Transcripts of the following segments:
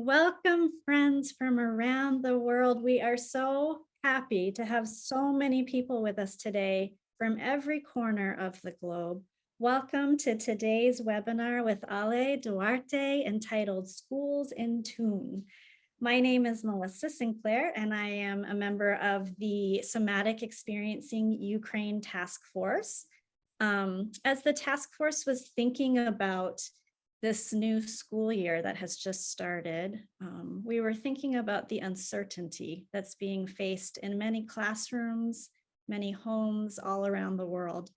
Welcome, friends from around the world. We are so happy to have so many people with us today from every corner of the globe. Welcome to today's webinar with Ale Duarte entitled Schools in Tune. My name is Melissa Sinclair, and I am a member of the Somatic Experiencing Ukraine Task Force. As the task force was thinking about this new school year that has just started, we were thinking about the uncertainty that's being faced in many classrooms, many homes all around the world,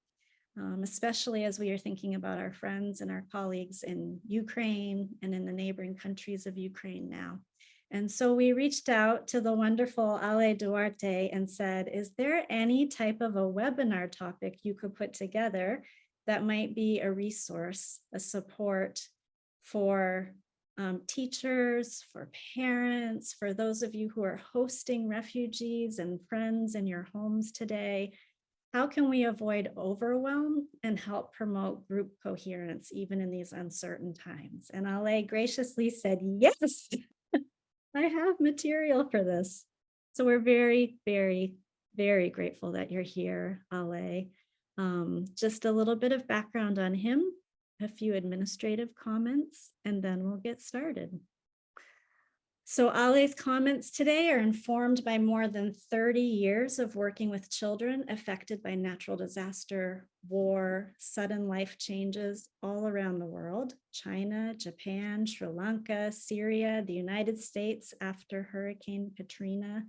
especially as we are thinking about our friends and our colleagues in Ukraine and in the neighboring countries of Ukraine now. And so we reached out to the wonderful Ale Duarte and said, is there any type of a webinar topic you could put together that might be a resource, a support for teachers, for parents, for those of you who are hosting refugees and friends in your homes today? How can we avoid overwhelm and help promote group coherence even in these uncertain times? And Ale graciously said, yes, I have material for this. So we're very, very, very grateful that you're here, Ale. Just a little bit of background on him, a few administrative comments, and then we'll get started. So Ale's comments today are informed by more than 30 years of working with children affected by natural disaster, war, sudden life changes all around the world: China, Japan, Sri Lanka, Syria, the United States after Hurricane Katrina.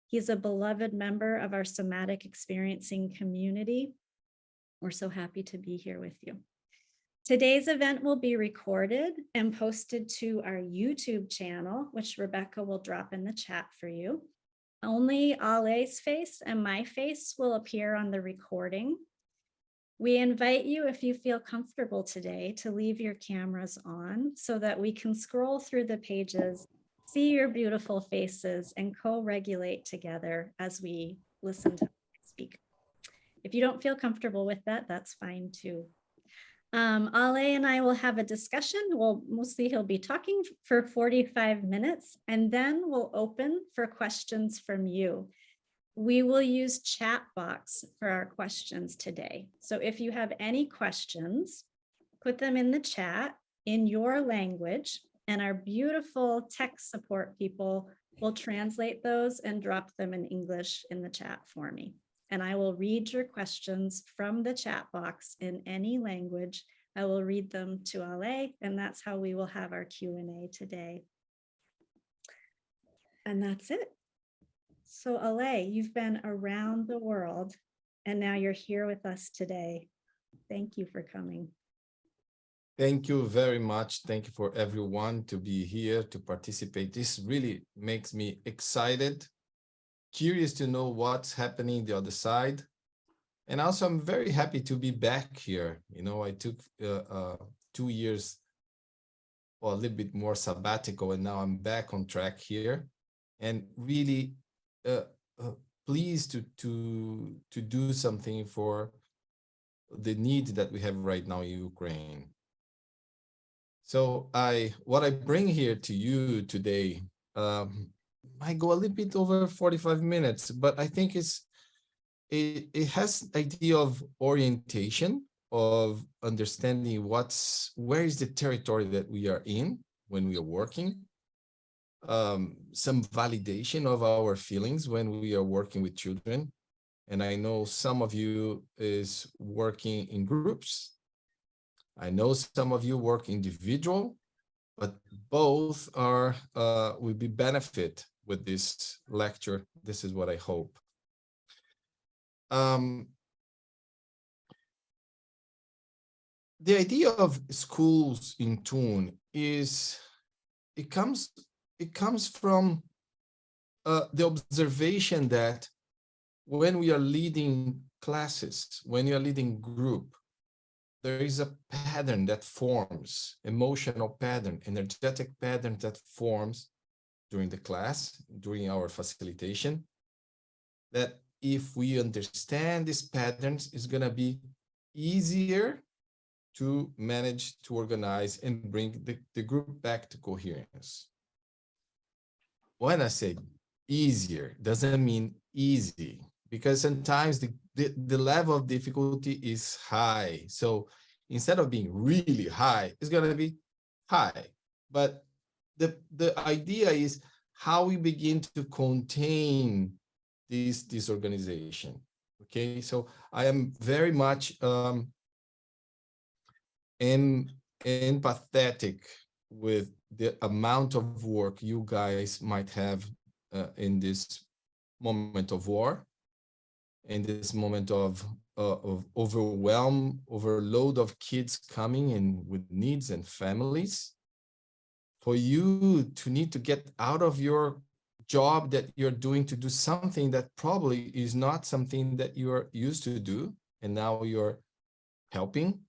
He's a beloved member of our somatic experiencing community. We're so happy to be here with you. Today's event will be recorded and posted to our YouTube channel, which Rebecca will drop in the chat for you. Only Ale's face and my face will appear on the recording. We invite you, if you feel comfortable today, to leave your cameras on so that we can scroll through the pages, see your beautiful faces, and co-regulate together as we listen to speak. If you don't feel comfortable with that, that's fine too. Ale and I will have a discussion. Well, mostly he'll be talking for 45 minutes, and then we'll open for questions from you. We will use chat box for our questions today. So if you have any questions, put them in the chat in your language, and our beautiful tech support people will translate those and drop them in English in the chat for me. And I will read your questions from the chat box in any language. I will read them to Ale, and that's how we will have our Q&A today. And that's it. So Ale, you've been around the world, and now you're here with us today. Thank you for coming. Thank you very much. Thank you for everyone to be here to participate. This really makes me excited, curious to know what's happening the other side. And also, I'm very happy to be back here. You know, I took 2 years or a little bit more sabbatical, and now I'm back on track here. And really pleased to do something for the need that we have right now in Ukraine. So what I bring here to you today might go a little bit over 45 minutes, but I think it has idea of orientation, of understanding where is the territory that we are in when we are working, some validation of our feelings when we are working with children. And I know some of you is working in groups. I know some of you work individual, but both are will be benefit with this lecture. This is what I hope. The idea of schools in tune is it comes from the observation that when we are leading classes, when you are leading group, there is a pattern that forms, emotional pattern, energetic pattern that forms during the class, during our facilitation, that if we understand these patterns, it's going to be easier to manage, to organize, and bring the group back to coherence. when I say easier, doesn't mean easy, because sometimes the level of difficulty is high. So instead of being really high, it's going to be high. But the idea is how we begin to contain this organization. Okay, so I am very much em, empathetic with the amount of work you guys might have in this moment of war, in this moment of overwhelm, overload of kids coming in with needs and families. For you to need to get out of your job that you're doing to do something that probably is not something that you're used to do, and now you're helping.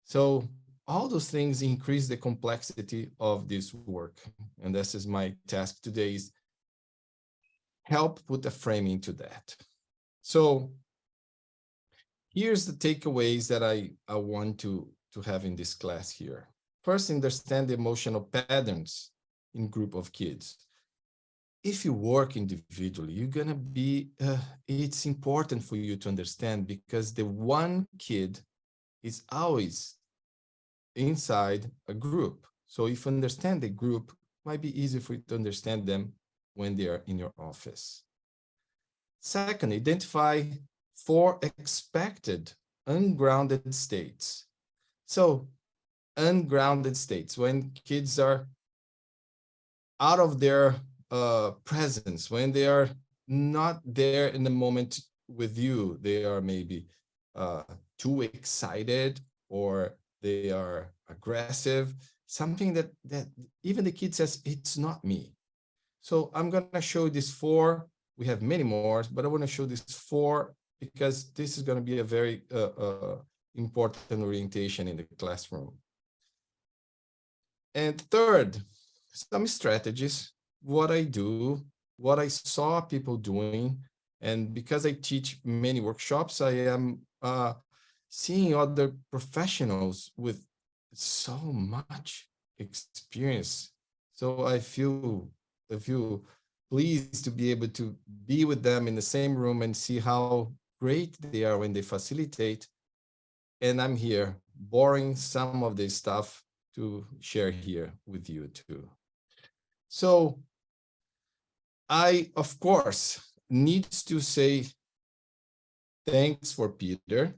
So all those things increase the complexity of this work. And this is my task today, is help put a frame into that. So here's the takeaways that I want to have in this class here. First, understand the emotional patterns in group of kids. If you work individually, you're gonna be, it's important for you to understand, because the one kid is always inside a group. So if you understand the group, it might be easy for you to understand them when they are in your office. Second, identify 4 expected ungrounded states. So ungrounded states, when kids are out of their presence, when they are not there in the moment with you, they are maybe too excited, or they are aggressive, something that even the kid says, it's not me. So I'm going to show these 4. We have many more, but I want to show these 4 because this is going to be a very important orientation in the classroom. And third, some strategies, what I do, what I saw people doing. And because I teach many workshops, I am seeing other professionals with so much experience. So I feel pleased to be able to be with them in the same room and see how great they are when they facilitate. And I'm here borrowing some of this stuff to share here with you too. So I, of course, needs to say thanks for Peter.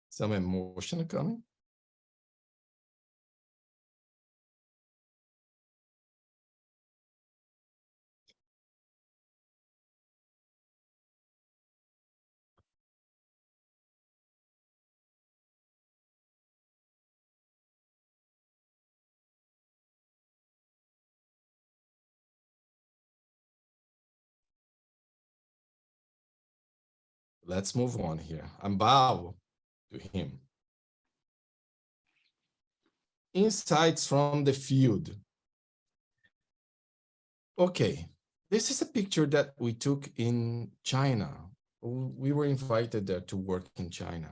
Some emotion coming. Let's move on here. I'm bow to him. Insights from the field. Okay, this is a picture that we took in China. We were invited there to work in China.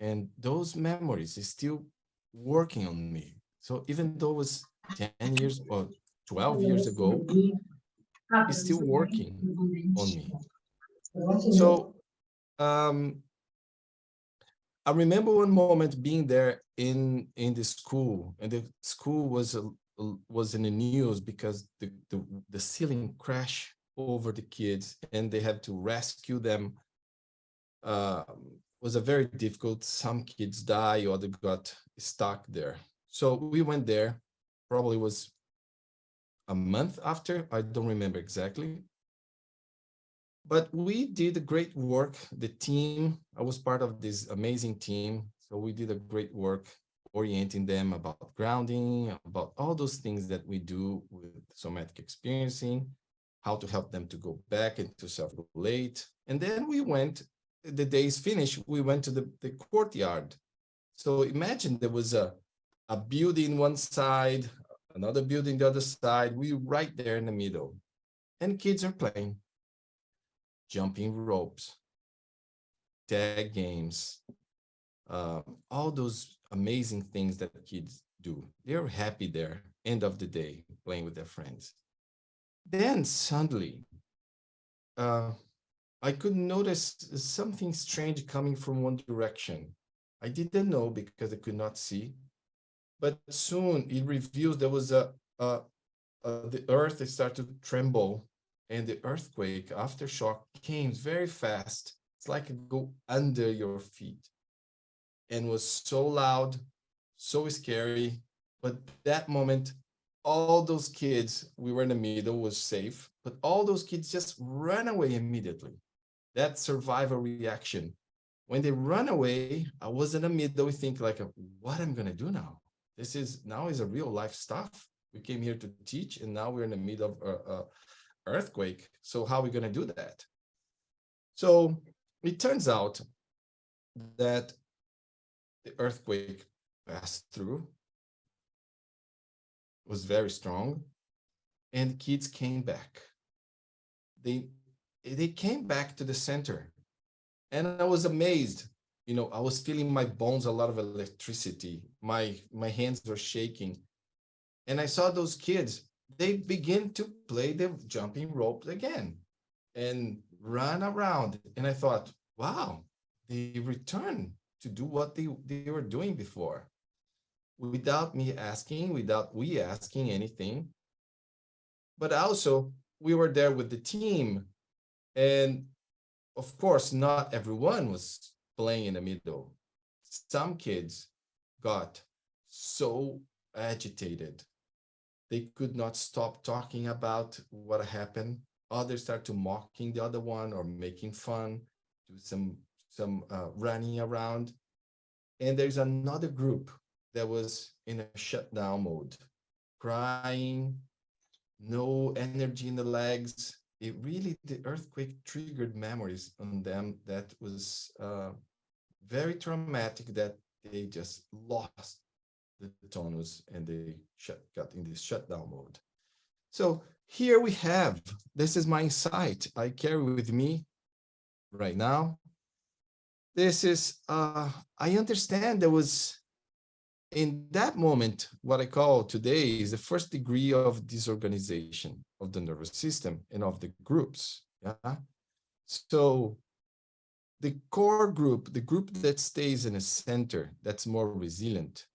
And those memories is still working on me. So even though it was 10 years or 12 years ago, it's still working on me. So I remember one moment being there in the school, and the school was in the news because the ceiling crashed over the kids, and they had to rescue them. Was a very difficult. Some kids die, or they got stuck there. So we went there. Probably was a month after. I don't remember exactly. But we did a great work. The team, I was part of this amazing team. So we did a great work orienting them about grounding, about all those things that we do with somatic experiencing, how to help them to go back into self-regulate. And then we went, the days finished, we went to the courtyard. So imagine there was a building one side, another building the other side. We were right there in the middle. And kids are playing. Jumping ropes, tag games, all those amazing things that kids do. They're happy there, end of the day, playing with their friends. Then suddenly, uh, I could notice something strange coming from one direction. I didn't know because I could not see, but soon it reveals there was the earth started to tremble, and the earthquake aftershock came very fast. It's like it go under your feet, and was so loud, so scary. But that moment, all those kids, we were in the middle, was safe, but all those kids just ran away immediately. That survival reaction. When they run away, I was in the middle, we think like, what am I gonna do now? This is now is a real life stuff. We came here to teach, and now we're in the middle of earthquake. So how are we gonna do that? So it turns out that the earthquake passed through, was very strong, and kids came back. They they came back to the center, and I was amazed. I was feeling my bones, a lot of electricity. My hands were shaking, and I saw those kids. They begin to play the jumping rope again and run around. And I thought, wow, they return to do what they were doing before, without me asking, without we asking anything. But also, we were there with the team. And of course, not everyone was playing in the middle. Some kids got so agitated. They could not stop talking about what happened. Others start to mocking the other one or making fun, do some running around. And there's another group that was in a shutdown mode, crying, no energy in the legs. It really, the earthquake triggered memories on them that was very traumatic, that they just lost the tonus and they got in this shutdown mode. So here we have, this is my insight I carry with me right now. This is, I understand there was, in that moment, what I call today is the first degree of disorganization of the nervous system and of the groups. Yeah. So the core group, the group that stays in a center, that's more resilient,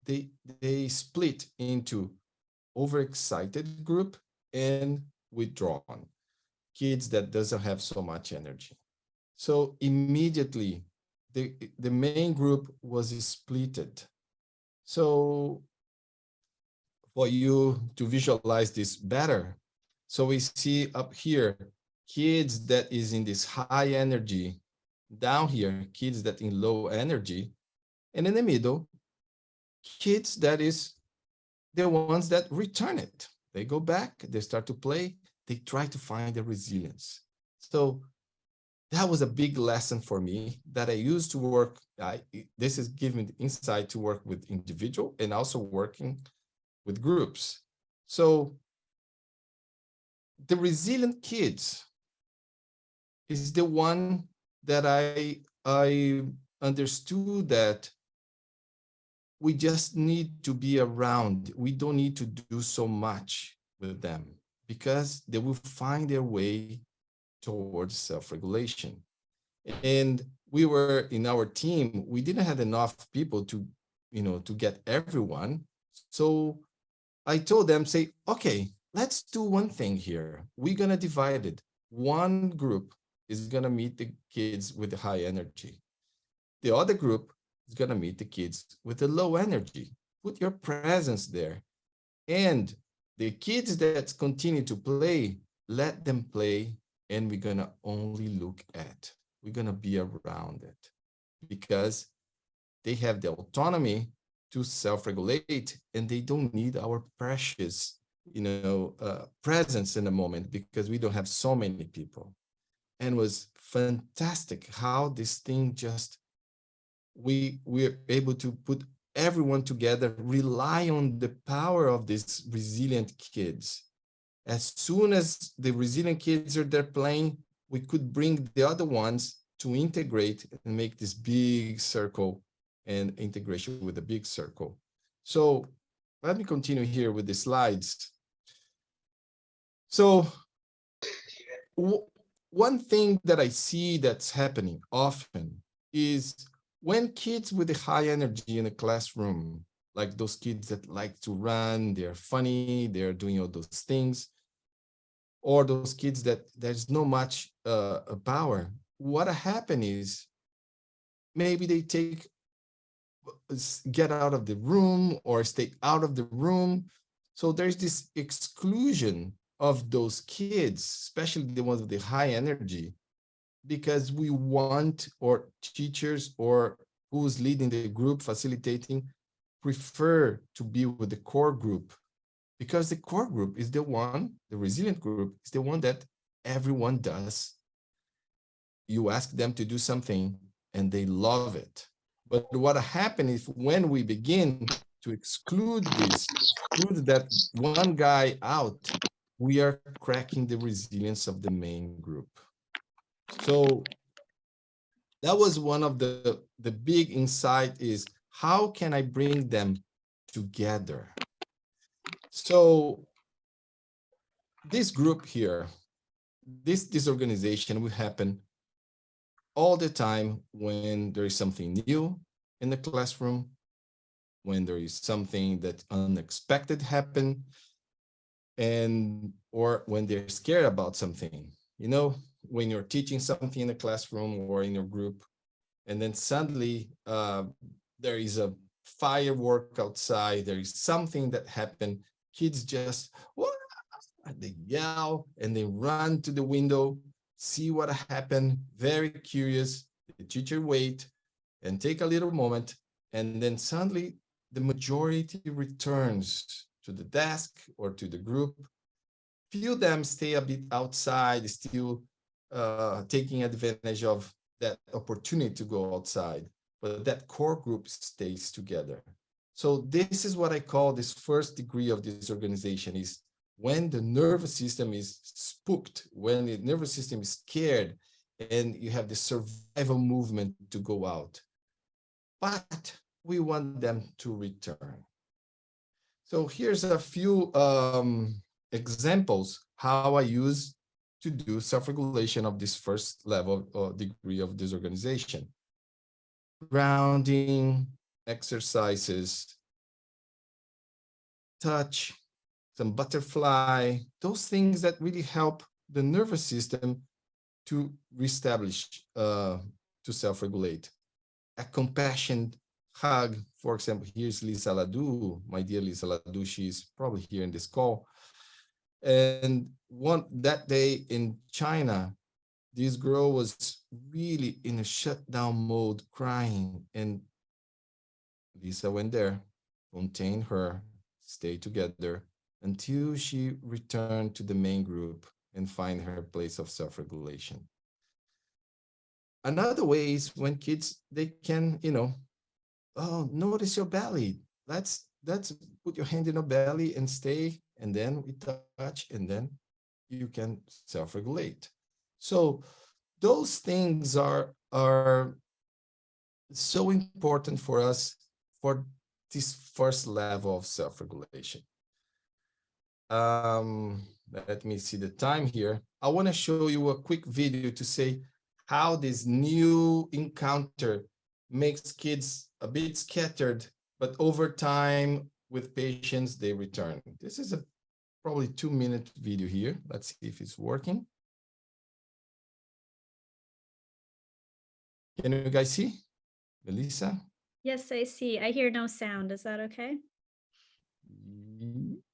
they split into overexcited group and withdrawn, kids that doesn't have so much energy. So immediately the main group was splitted. So for you to visualize this better, so we see up here kids that is in this high energy, down here kids that in low energy, and in the middle kids that is the ones that return it. They go back, they start to play, they try to find their resilience. So that was a big lesson for me that I used to work. This is giving the insight to work with individual and also working with groups. So the resilient kids is the one that I understood that we just need to be around. We don't need to do so much with them because they will find their way towards self-regulation. And we were in our team, we didn't have enough people to, to get everyone. So I told them, say, okay, let's do one thing here. We're gonna divide it. One group is gonna meet the kids with the high energy. The other group is gonna meet the kids with the low energy. Put your presence there. And the kids that continue to play, let them play, and we're gonna only look at. We're gonna be around it because they have the autonomy to self-regulate, and they don't need our precious, presence in the moment because we don't have so many people. And it was fantastic how this thing just we're able to put everyone together, rely on the power of these resilient kids. As soon as the resilient kids are there playing, we could bring the other ones to integrate and make this big circle and integration with a big circle. So let me continue here with the slides. So one thing that I see that's happening often is when kids with a high energy in a classroom, like those kids that like to run, they're funny, they're doing all those things, or those kids that there's no much power, what happens is maybe they get out of the room or stay out of the room. So there's this exclusion of those kids, especially the ones with the high energy, because we want, or teachers or who's leading the group facilitating prefer to be with the core group, because the core group is the one, the resilient group is the one that everyone does. You ask them to do something and they love it. But what happens is when we begin to exclude that one guy out, we are cracking the resilience of the main group. So that was one of the big insight is, how can I bring them together? So this group here, this organization will happen all the time when there is something new in the classroom, when there is something that unexpected happen, and or when they're scared about something. You know, when you're teaching something in the classroom or in your group, and then suddenly there is a firework outside, there is something that happened, kids just, what? They yell and they run to the window, see what happened, very curious. The teacher wait and take a little moment, and then suddenly the majority returns to the desk or to the group. Few them stay a bit outside, still taking advantage of that opportunity to go outside, but that core group stays together. So this is what I call this first degree of disorganization, is when the nervous system is spooked, when the nervous system is scared, and you have the survival movement to go out. But we want them to return. So here's a few examples how I use to do self-regulation of this first level or degree of disorganization. Grounding exercises, touch, some butterfly, those things that really help the nervous system to reestablish, to self-regulate. A compassionate hug, for example, here's Lisa Ladu, my dear Lisa Ladu, she's probably here in this call. And that day in China, this girl was really in a shutdown mode, crying, and Lisa went there, contained her, stayed together until she returned to the main group and find her place of self-regulation. Another way is when kids, they can, oh, notice your belly. Let's put your hand in your belly and stay, and then we touch, and then you can self-regulate. So those things are so important for us for this first level of self-regulation. Let me see the time here. I want to show you a quick video to say how this new encounter makes kids a bit scattered, but over time, with patience, they return. This is a probably 2-minute video here. Let's see if it's working. Can you guys see? Melissa? Yes, I see. I hear no sound. Is that okay?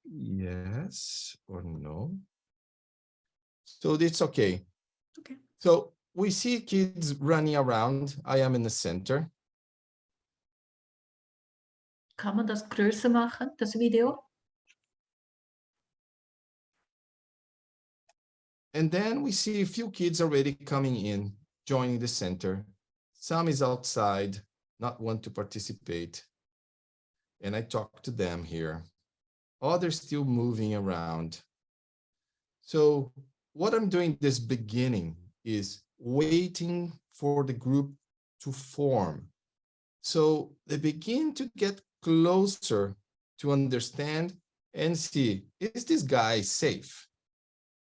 Yes or no? So it's okay. Okay. So we see kids running around. I am in the center. Kann man das größer machen, das Video? And then we see a few kids already coming in, joining the center. Some is outside, not want to participate. And I talk to them here. Others still moving around. So what I'm doing this beginning is waiting for the group to form. So they begin to get closer to understand and see, is this guy safe?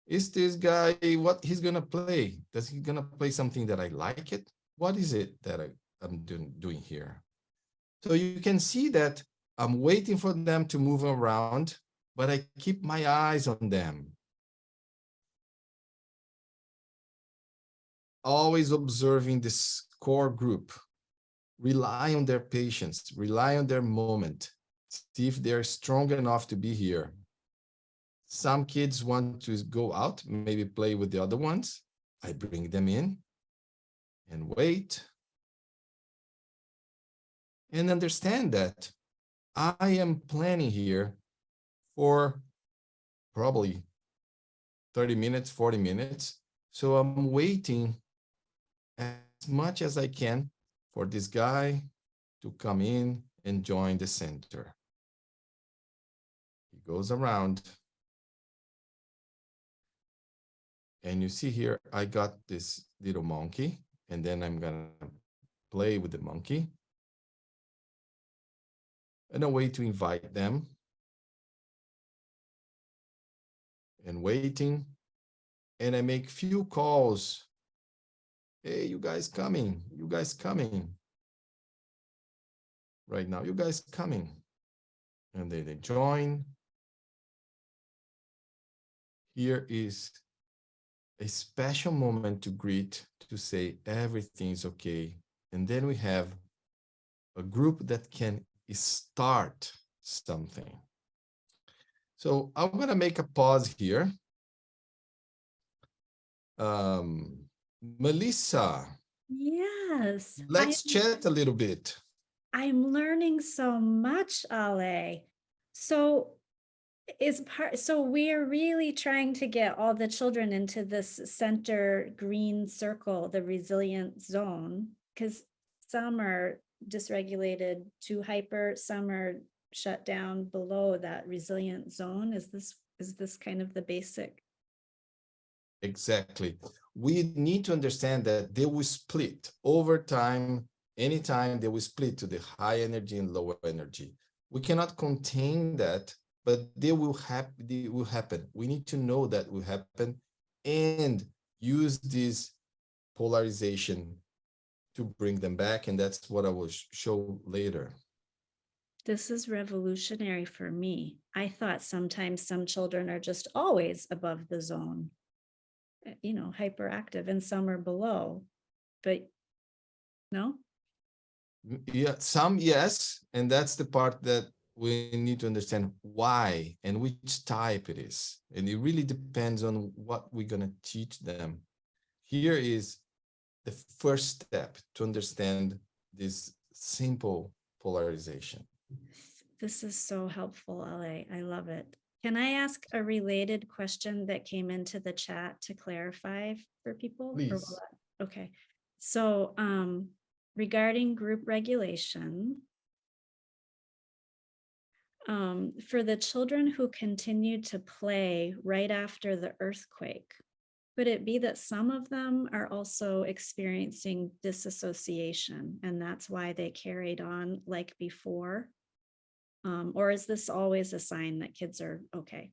Is this guy, what he's gonna play? Does he gonna play something that I like it? What is it that I'm doing here? So you can see that I'm waiting for them to move around, but I keep my eyes on them. Always observing this core group. Rely on their patience, rely on their moment, see if they're strong enough to be here. Some kids want to go out, maybe play with the other ones. I bring them in and wait and understand that I am planning here for probably 30 minutes, 40 minutes. So I'm waiting as much as I can for this guy to come in and join the center. He goes around. And you see here, I got this little monkey, and then I'm gonna play with the monkey. And a way to invite them. And waiting. And I make few calls. Hey, you guys coming? You guys coming? Right now, you guys coming? And they join. Here is a special moment to greet, to say everything's okay. And then we have a group that can start something. So I'm going to make a pause here. Melissa. Yes. Let's chat a little bit. I'm learning so much, Ale. So we are really trying to get all the children into this center green circle, the resilient zone, because some are dysregulated, too hyper, some are shut down below that resilient zone. Is this kind of the basic? Exactly. We need to understand that they will split over time. Anytime they will split to the high energy and lower energy. We cannot contain that, but they will happen. We need to know that will happen and use this polarization to bring them back. And that's what I will show later. This is revolutionary for me. I thought sometimes some children are just always above the zone, hyperactive, and some are below, but no? Yeah, some, yes. And that's the part that we need to understand why and which type it is. And it really depends on what we're going to teach them. Here is the first step to understand this simple polarization. This is so helpful, Ale. I love it. Can I ask a related question that came into the chat to clarify for people? Please. Okay. So regarding group regulation, for the children who continued to play right after the earthquake, could it be that some of them are also experiencing disassociation and that's why they carried on like before? Or is this always a sign that kids are okay?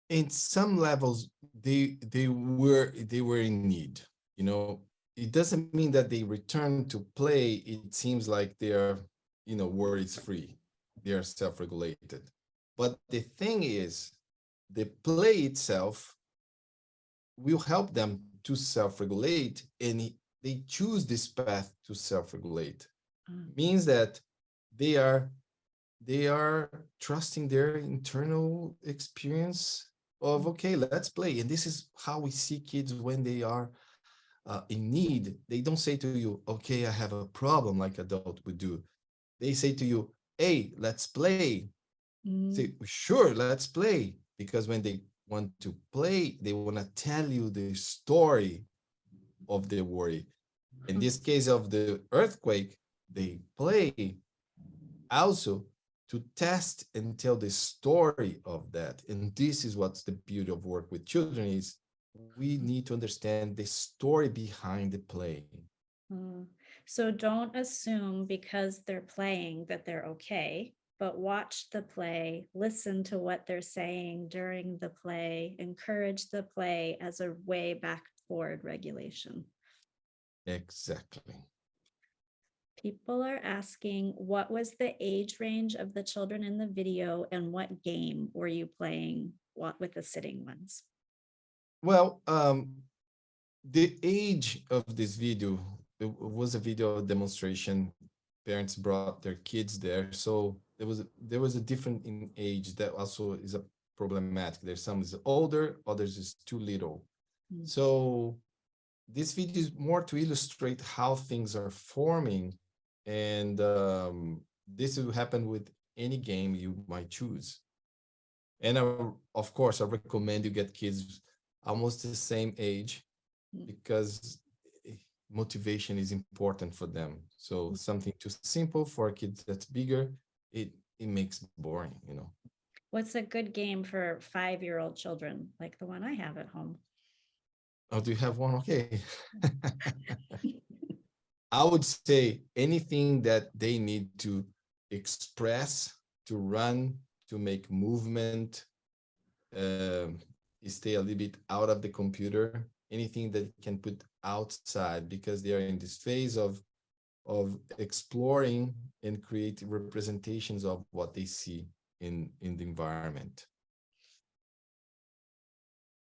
In some levels, they were in need. It doesn't mean that they return to play. It seems like they are, worries free. They are self-regulated. But the thing is, the play itself will help them to self-regulate, and they choose this path to self-regulate. Means that they are trusting their internal experience of, okay, let's play. And this is how we see kids when they are in need. They don't say to you, okay, I have a problem like adult would do. They say to you, hey, let's play. Say, sure, let's play. Because when they want to play, they want to tell you the story of their worry. In this case of the earthquake, they play also to test and tell the story of that. And this is what's the beauty of work with children is we need to understand the story behind the play. So don't assume because they're playing that they're okay. but watch the play, listen to what they're saying during the play, encourage the play as a way back toward regulation. Exactly. People are asking, what was the age range of the children in the video and what game were you playing with the sitting ones? Well, the age of this video, it was a video demonstration. Parents brought their kids there, so there was a different in age that also is a problematic. There's some is older, others is too little. Mm. So this video is more to illustrate how things are forming, and this will happen with any game you might choose. And of course, I recommend you get kids almost the same age, because motivation is important for them. So something too simple for a kid that's bigger, it makes boring, you know. What's a good game for 5-year-old children, like the one I have at home? Oh, do you have one? Okay. I would say anything that they need to express, to run, to make movement, stay a little bit out of the computer, anything that can put outside, because they are in this phase of exploring and create representations of what they see in the environment.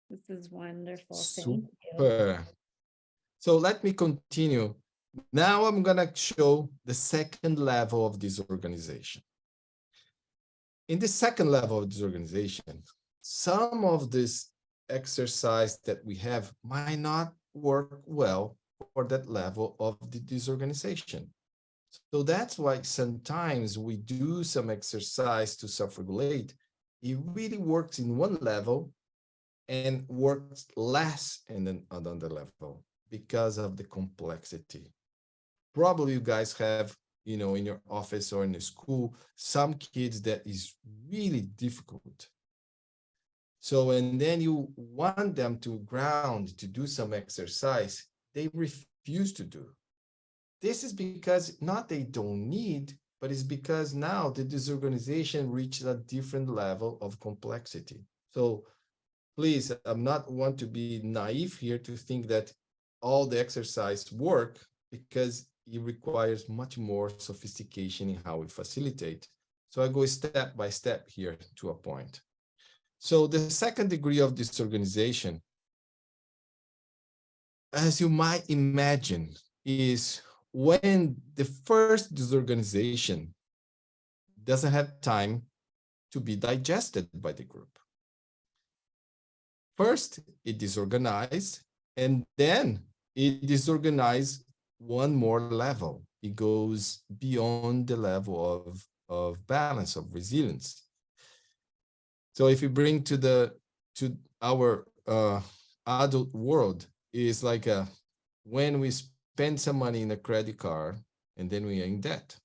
This is wonderful. Thank you. Super. So let me continue. Now I'm gonna show the second level of this organization. In the second level of this organization, some of this exercise that we have might not work well for that level of the disorganization. So that's why sometimes we do some exercise to self-regulate. It really works in one level and works less in another level because of the complexity. Probably you guys have, you know, in your office or in the school, some kids that is really difficult. So, and then you want them to ground, to do some exercise, they refuse to do. This is because not they don't need, but it's because now the disorganization reaches a different level of complexity. So please, I'm not want to be naive here to think that all the exercise work, because it requires much more sophistication in how we facilitate. So I go step by step here to a point. So the second degree of disorganization, as you might imagine, is when the first disorganization doesn't have time to be digested by the group. First, it disorganized, and then it disorganized one more level. It goes beyond the level of balance, of resilience. So if you bring to our adult world, is like when we spend some money in a credit card and then we are in debt.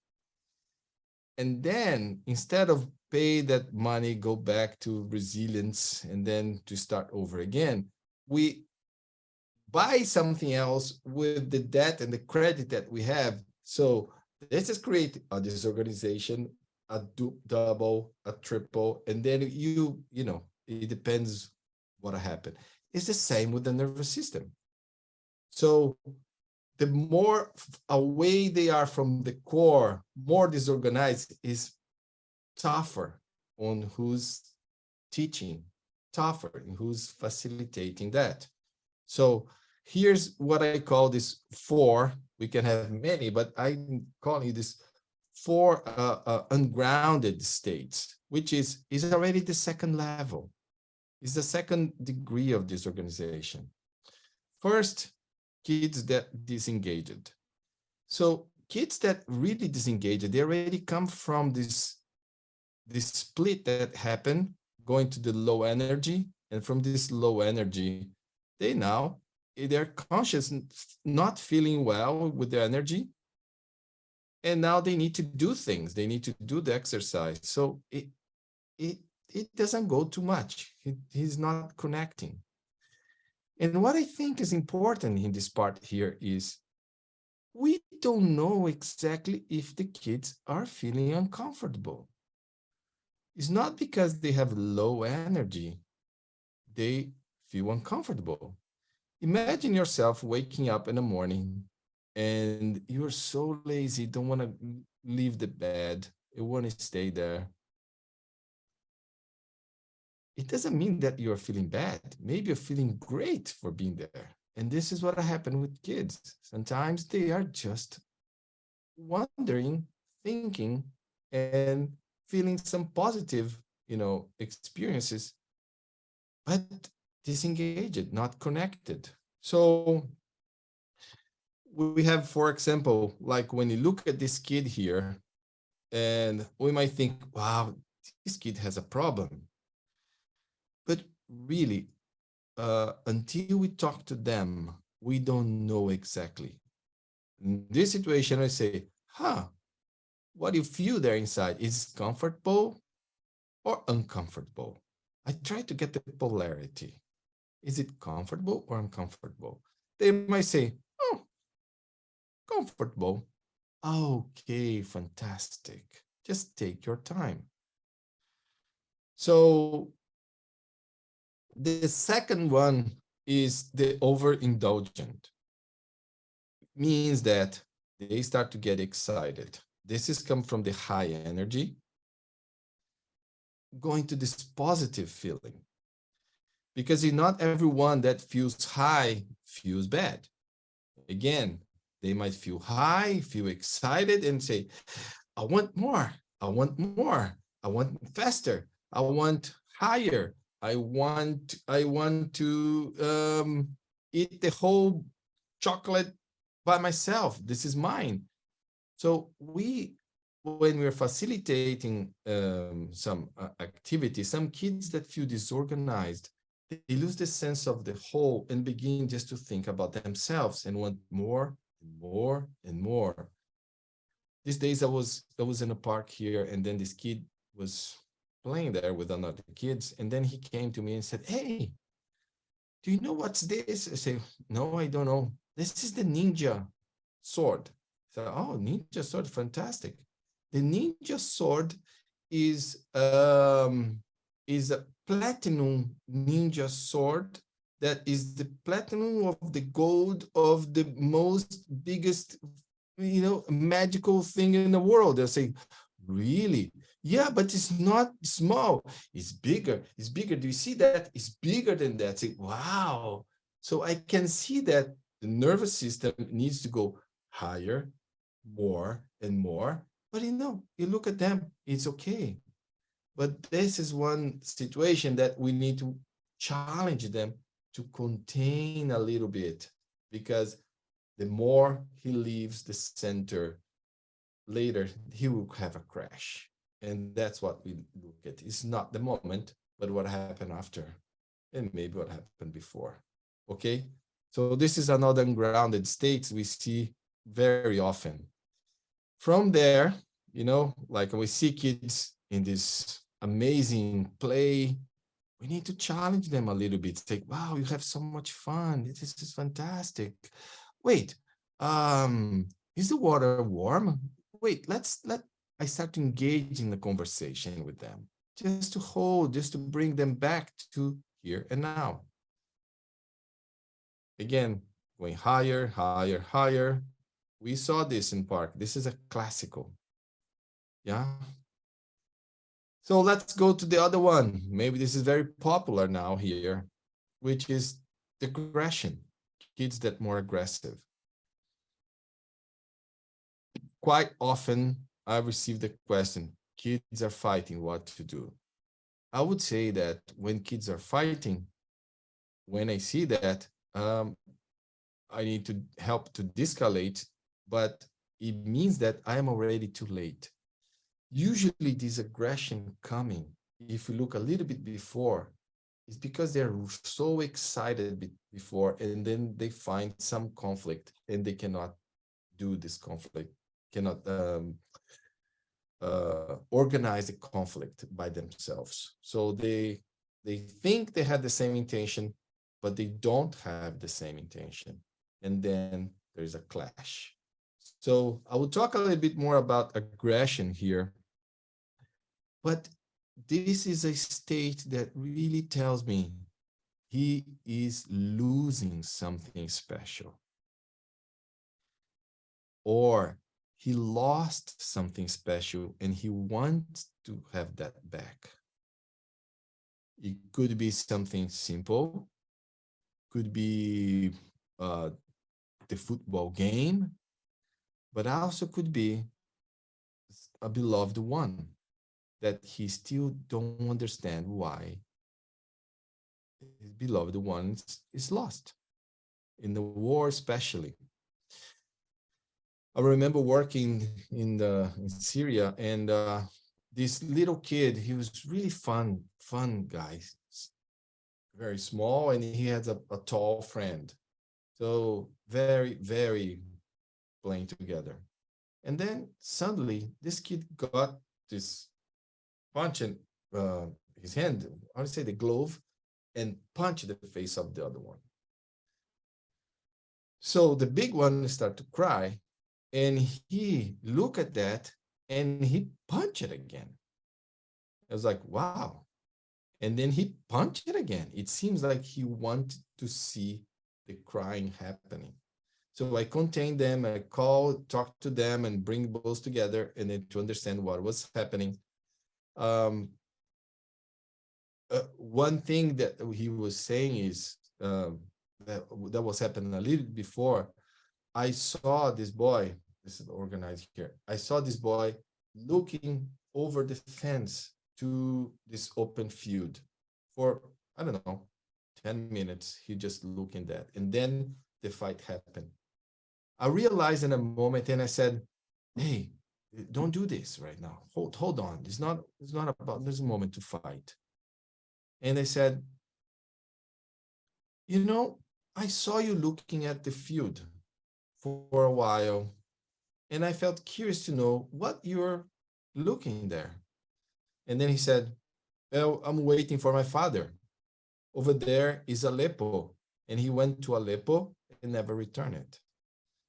And then instead of pay that money, go back to resilience and then to start over again, we buy something else with the debt and the credit that we have. So let's just create a disorganization, a double, a triple, and then you know, it depends what happened. It's the same with the nervous system. So the more away they are from the core, more disorganized is tougher on who's teaching, tougher in who's facilitating that. So here's what I call this 4. We can have many, but I'm calling this 4 ungrounded states, which is already the second level. Is the second degree of disorganization. First, kids that disengaged. So kids that really disengaged, they already come from this split that happened, going to the low energy, and from this low energy, they're conscious, not feeling well with their energy, and now they need to do things. They need to do the exercise. So it doesn't go too much. He's not connecting. And what I think is important in this part here is we don't know exactly if the kids are feeling uncomfortable. It's not because they have low energy. They feel uncomfortable. Imagine yourself waking up in the morning and you're so lazy, don't want to leave the bed, you want to stay there. It doesn't mean that you're feeling bad. Maybe you're feeling great for being there. And this is what happened with kids. Sometimes they are just wondering, thinking, and feeling some positive, experiences, but disengaged, not connected. So we have, for example, like when you look at this kid here, and we might think, wow, this kid has a problem. But really, until we talk to them, we don't know exactly. In this situation, I say, what do you feel there inside? Is it comfortable or uncomfortable? I try to get the polarity. Is it comfortable or uncomfortable? They might say, oh, comfortable. Okay, fantastic. Just take your time. So the second one is the overindulgent. Means that they start to get excited. This is come from the high energy, going to this positive feeling. Because not everyone that feels high feels bad. Again, they might feel high, feel excited, and say, I want more, I want more, I want faster, I want higher, I want to eat the whole chocolate by myself. This is mine. So when we're facilitating some activity, some kids that feel disorganized, they lose the sense of the whole and begin just to think about themselves and want more and more and more. These days I was in a park here, and then this kid was playing there with another kids, and then he came to me and said, hey, do you know what's this? I say, no, I don't know. This is the ninja sword. So, oh, ninja sword, fantastic. The ninja sword is a platinum ninja sword that is the platinum of the gold of the most biggest, magical thing in the world. They'll say, really? Yeah, but it's not small. It's bigger. It's bigger. Do you see that? It's bigger than that. Say, wow. So I can see that the nervous system needs to go higher, more and more. But you look at them, it's okay. But this is one situation that we need to challenge them to contain a little bit, because the more he leaves the center, later he will have a crash. And that's what we look at. It's not the moment, but what happened after, and maybe what happened before. Okay, so this is another ungrounded state we see very often. From there, like we see kids in this amazing play, we need to challenge them a little bit. Say, wow, you have so much fun. This is fantastic. Wait, is the water warm? Wait, I start to engage in the conversation with them, just to hold, just to bring them back to here and now. Again, going higher, higher, higher. We saw this in park. This is a classical. Yeah. So let's go to the other one. Maybe this is very popular now here, which is the aggression. Kids that more aggressive. Quite often I receive the question, kids are fighting, what to do? I would say that when kids are fighting, when I see that, I need to help to de-escalate, but it means that I am already too late. Usually this aggression coming, if you look a little bit before, is because they're so excited before, and then they find some conflict and they cannot do this conflict, cannot organize the conflict by themselves. So they think they had the same intention, but they don't have the same intention. And then there's a clash. So I will talk a little bit more about aggression here. But this is a state that really tells me he is losing something special, or he lost something special and he wants to have that back. It could be something simple, could be the football game, but also could be a beloved one that he still don't understand why his beloved one is lost in the war, especially. I remember working in Syria, and this little kid, he was really fun guy, very small, and he had a tall friend. So very, very playing together. And then suddenly this kid got this punch in his hand, I would say the glove, and punched the face of the other one. So the big one started to cry, and he looked at that and he punched it again. I was like, wow. And then he punched it again. It seems like he wanted to see the crying happening. So I contained them, I called, talked to them, and bring both together, and then to understand what was happening. One thing that he was saying is that was happening a little before. I saw this boy, this is organized here. I saw this boy looking over the fence to this open field for, I don't know, 10 minutes. He just looking that. And then the fight happened. I realized in a moment, and I said, hey, don't do this right now. Hold on. It's not about this moment to fight. And I said, you know, I saw you looking at the field for a while, and I felt curious to know what you're looking there. And then he said, well, I'm waiting for my father. Over there is Aleppo, and he went to Aleppo and never returned.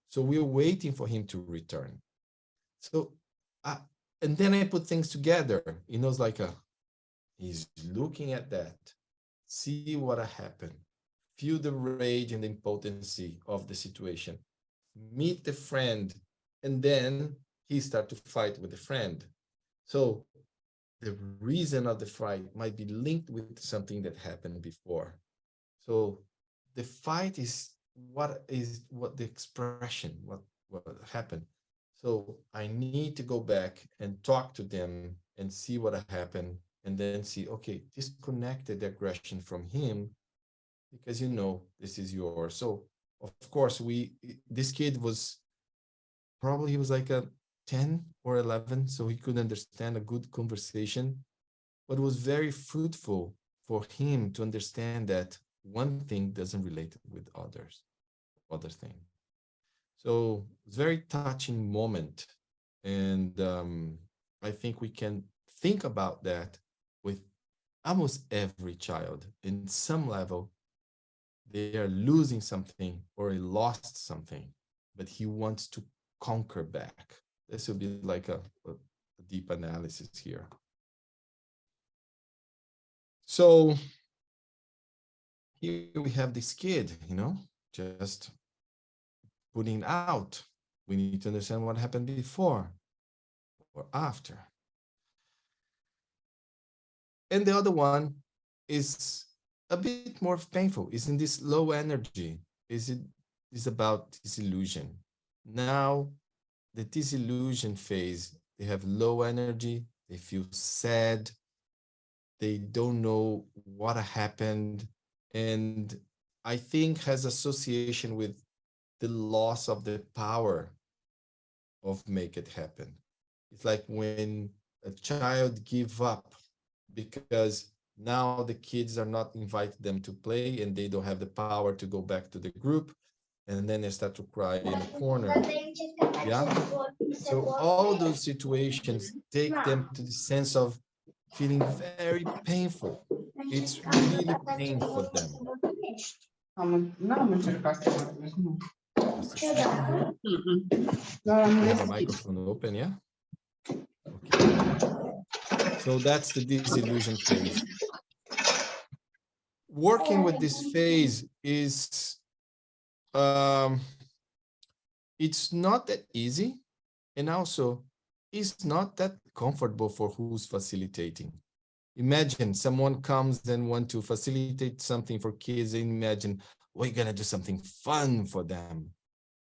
So we're waiting for him to return. So, and then I put things together. You know, it's like he's looking at that, see what happened, feel the rage and the impotency of the situation, meet the friend, and then he start to fight with the friend. So the reason of the fight might be linked with something that happened before. So the fight is what the expression, what happened. So I need to go back and talk to them and see what happened, and then see, okay, disconnected the aggression from him, because you know this is yours. So of course this kid was probably, he was like a 10 or 11, so he could understand a good conversation, but it was very fruitful for him to understand that one thing doesn't relate with other thing. So it's a very touching moment. And I think we can think about that with almost every child. In some level, they are losing something or he lost something, but he wants to conquer back. This will be like a deep analysis here. So here we have this kid, you know, just putting out. We need to understand what happened before or after. And the other one is a bit more painful. Is in this low energy. Is about disillusion. Now, the disillusion phase, they have low energy, they feel sad, they don't know what happened, and I think has association with the loss of the power of make it happen. It's like when a child give up because now the kids are not inviting them to play and they don't have the power to go back to the group, and then they start to cry in a corner. Yeah. So all those situations take them to the sense of feeling very painful. It's really painful for them. Just a second here. We have a microphone open, yeah? Okay. So that's the disillusion phase. Working with this phase is, it's not that easy, and also it's not that comfortable for who's facilitating. Imagine someone comes and want to facilitate something for kids, and imagine we're gonna do something fun for them,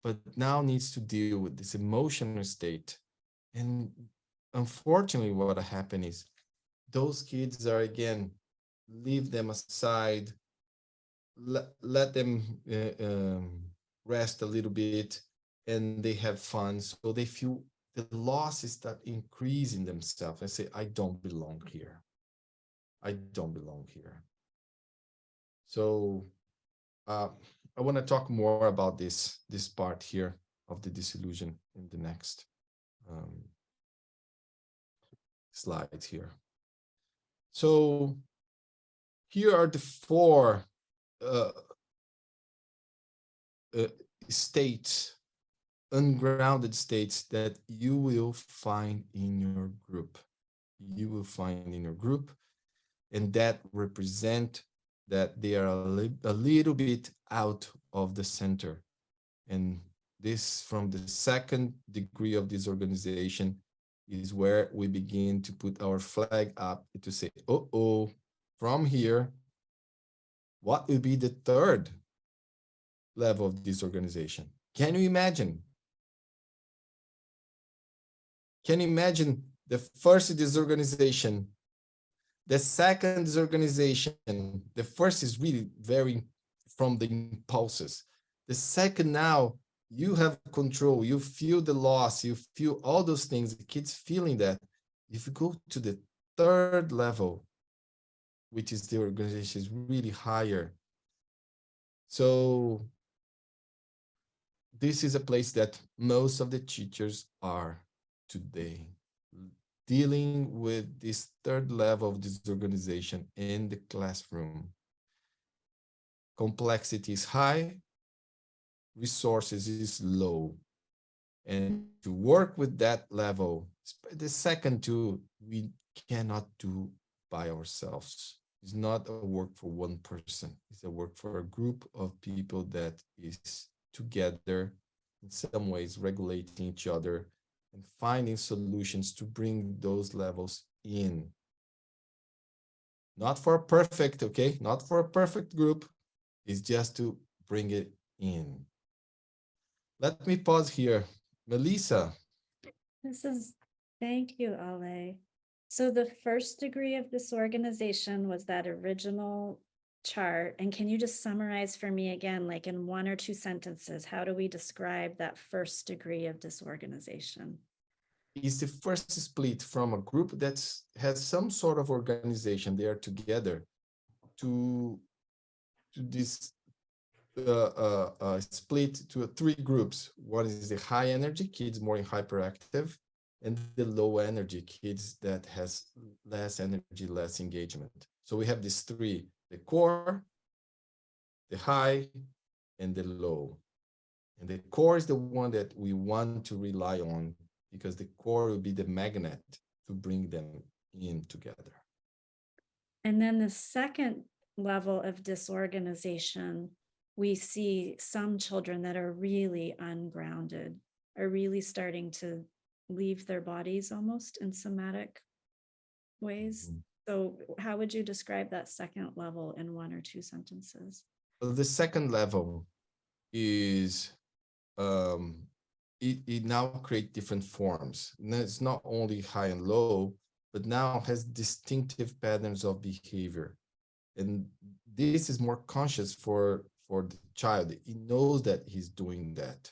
but now needs to deal with this emotional state. And unfortunately, what happened is those kids are, again, leave them aside, let them rest a little bit, and they have fun. So they feel the losses start increasing themselves. I say, I don't belong here. I don't belong here. So I want to talk more about this part here of the disillusion in the next slide here. So here are the four states, ungrounded states, that you will find in your group. You will find in your group, and that represent that they are a little bit out of the center. And this, from the second degree of disorganization, is where we begin to put our flag up to say, oh, from here, what will be the third level of disorganization? Can you imagine? Can you imagine the first disorganization, the second disorganization? The first is really very from the impulses. The second, now you have control, you feel the loss, you feel all those things, the kids feeling that. If you go to the third level, which is the organization, is really higher. So this is a place that most of the teachers are today, dealing with this third level of disorganization in the classroom. Complexity is high, resources is low. And to work with that level, the second two, we cannot do by ourselves. It's not a work for one person. It's a work for a group of people that is together, in some ways regulating each other and finding solutions to bring those levels in. Not for a perfect, okay? Not for a perfect group. It's just to bring it in. Let me pause here. Melissa. Thank you, Ale. So the first degree of disorganization was that original chart. And can you just summarize for me again, like in one or two sentences, how do we describe that first degree of disorganization? Is the first split from a group that has some sort of organization. They are together to this split to three groups. One is the high energy kids, more hyperactive, and the low energy kids that has less energy, less engagement. So we have these three: the core, the high, and the low. And the core is the one that we want to rely on, because the core will be the magnet to bring them in together. And then the second level of disorganization, we see some children that are really ungrounded, are really starting to leave their bodies almost in somatic ways. So how would you describe that second level in one or two sentences? The second level is it now creates different forms. Now it's not only high and low, but now has distinctive patterns of behavior. And this is more conscious for the child. He knows that he's doing that.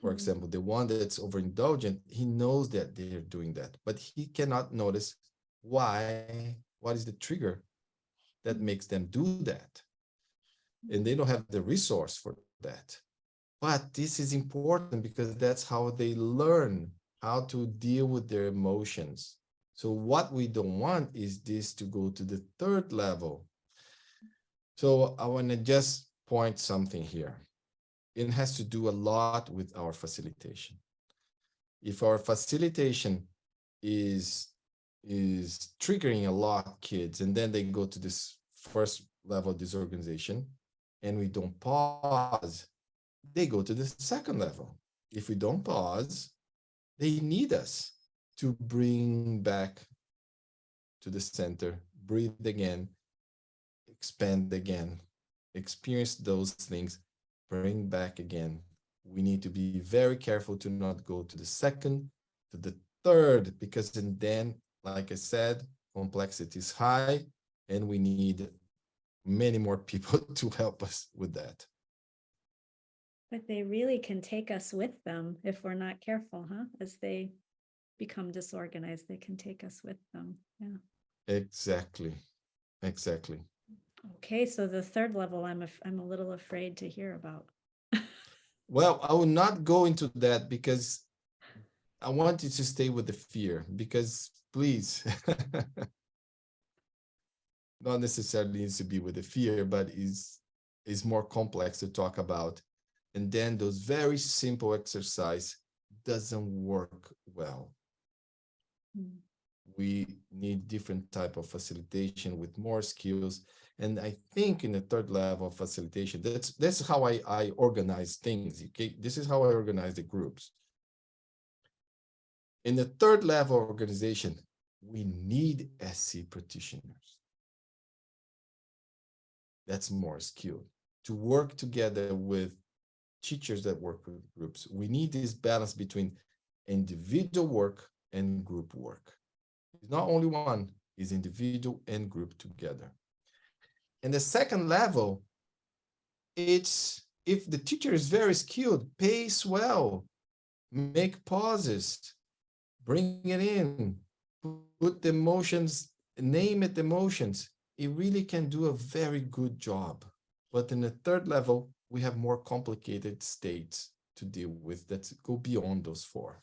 For example, the one that's overindulgent, he knows that they're doing that, but he cannot notice why, what is the trigger that makes them do that. And they don't have the resource for that. But this is important because that's how they learn how to deal with their emotions. So what we don't want is this to go to the third level. So I want to just point something here. It has to do a lot with our facilitation. If our facilitation is is triggering a lot of kids, and then they go to this first level disorganization, and we don't pause, they go to the second level. If we don't pause, they need us to bring back to the center, breathe again, expand again, experience those things, bring back again. We need to be very careful to not go to the second, to the third, because then, like I said, complexity is high, and we need many more people to help us with that. But they really can take us with them if we're not careful, huh? As they become disorganized, they can take us with them. Yeah. Exactly. Exactly. Okay, so the third level, I'm a little afraid to hear about. Well, I will not go into that because I want you to stay with the fear, because please, not necessarily needs to be with the fear, but is more complex to talk about. And then those very simple exercise doesn't work well. Mm. We need different type of facilitation with more skills. And I think in the third level of facilitation, that's how I organize things. Okay, this is how I organize the groups. In the third level organization, we need SC practitioners. That's more skilled to work together with teachers that work with groups. We need this balance between individual work and group work. It's not only one, it's individual and group together. And the second level, it's if the teacher is very skilled, pace well, make pauses, bring it in, put the emotions, name it emotions, it really can do a very good job. But in the third level, we have more complicated states to deal with that go beyond those four.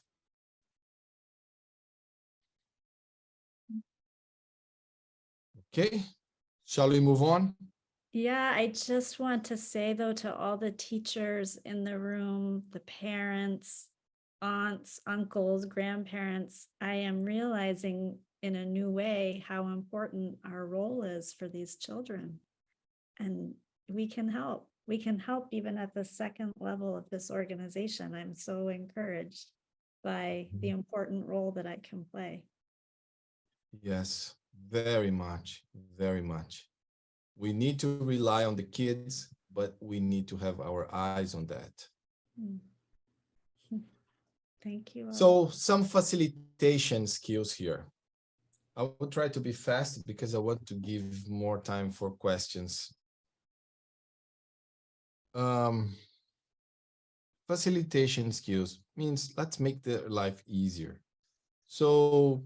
Okay, shall we move on? Yeah, I just want to say though to all the teachers in the room, the parents, aunts, uncles, grandparents, I am realizing in a new way how important our role is for these children. And we can help. We can help even at the second level of this organization. I'm so encouraged by the important role that I can play. Yes, very much, very much. We need to rely on the kids, but we need to have our eyes on that. Thank you all. So some facilitation skills here. I will try to be fast because I want to give more time for questions. Facilitation skills means let's make their life easier. So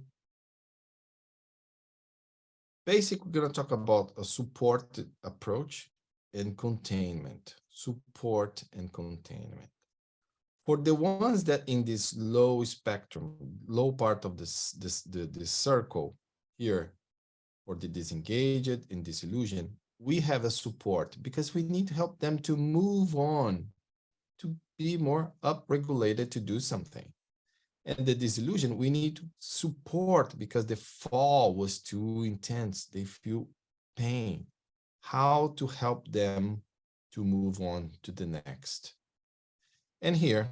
basically, we're going to talk about a support approach and containment. Support and containment. For the ones that in this low spectrum, low part of this circle here, for the disengaged and disillusion, we have a support because we need to help them to move on, to be more upregulated, to do something. And the disillusion, we need to support because the fall was too intense. They feel pain. How to help them to move on to the next. And here,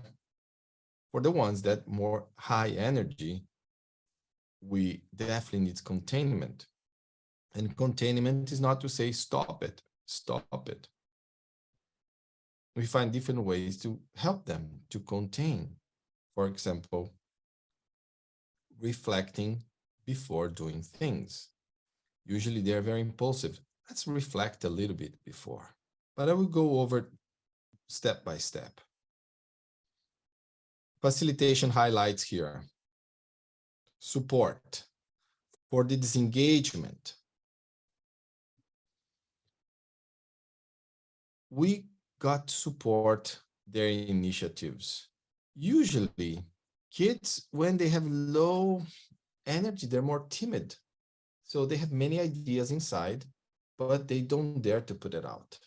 for the ones that more high energy, we definitely need containment. And containment is not to say stop it, stop it. We find different ways to help them to contain. For example, reflecting before doing things. Usually they're very impulsive. Let's reflect a little bit before. But I will go over step by step. Facilitation highlights here. Support for the disengagement. We got to support their initiatives. Usually, kids, when they have low energy, they're more timid. So they have many ideas inside, but they don't dare to put it out.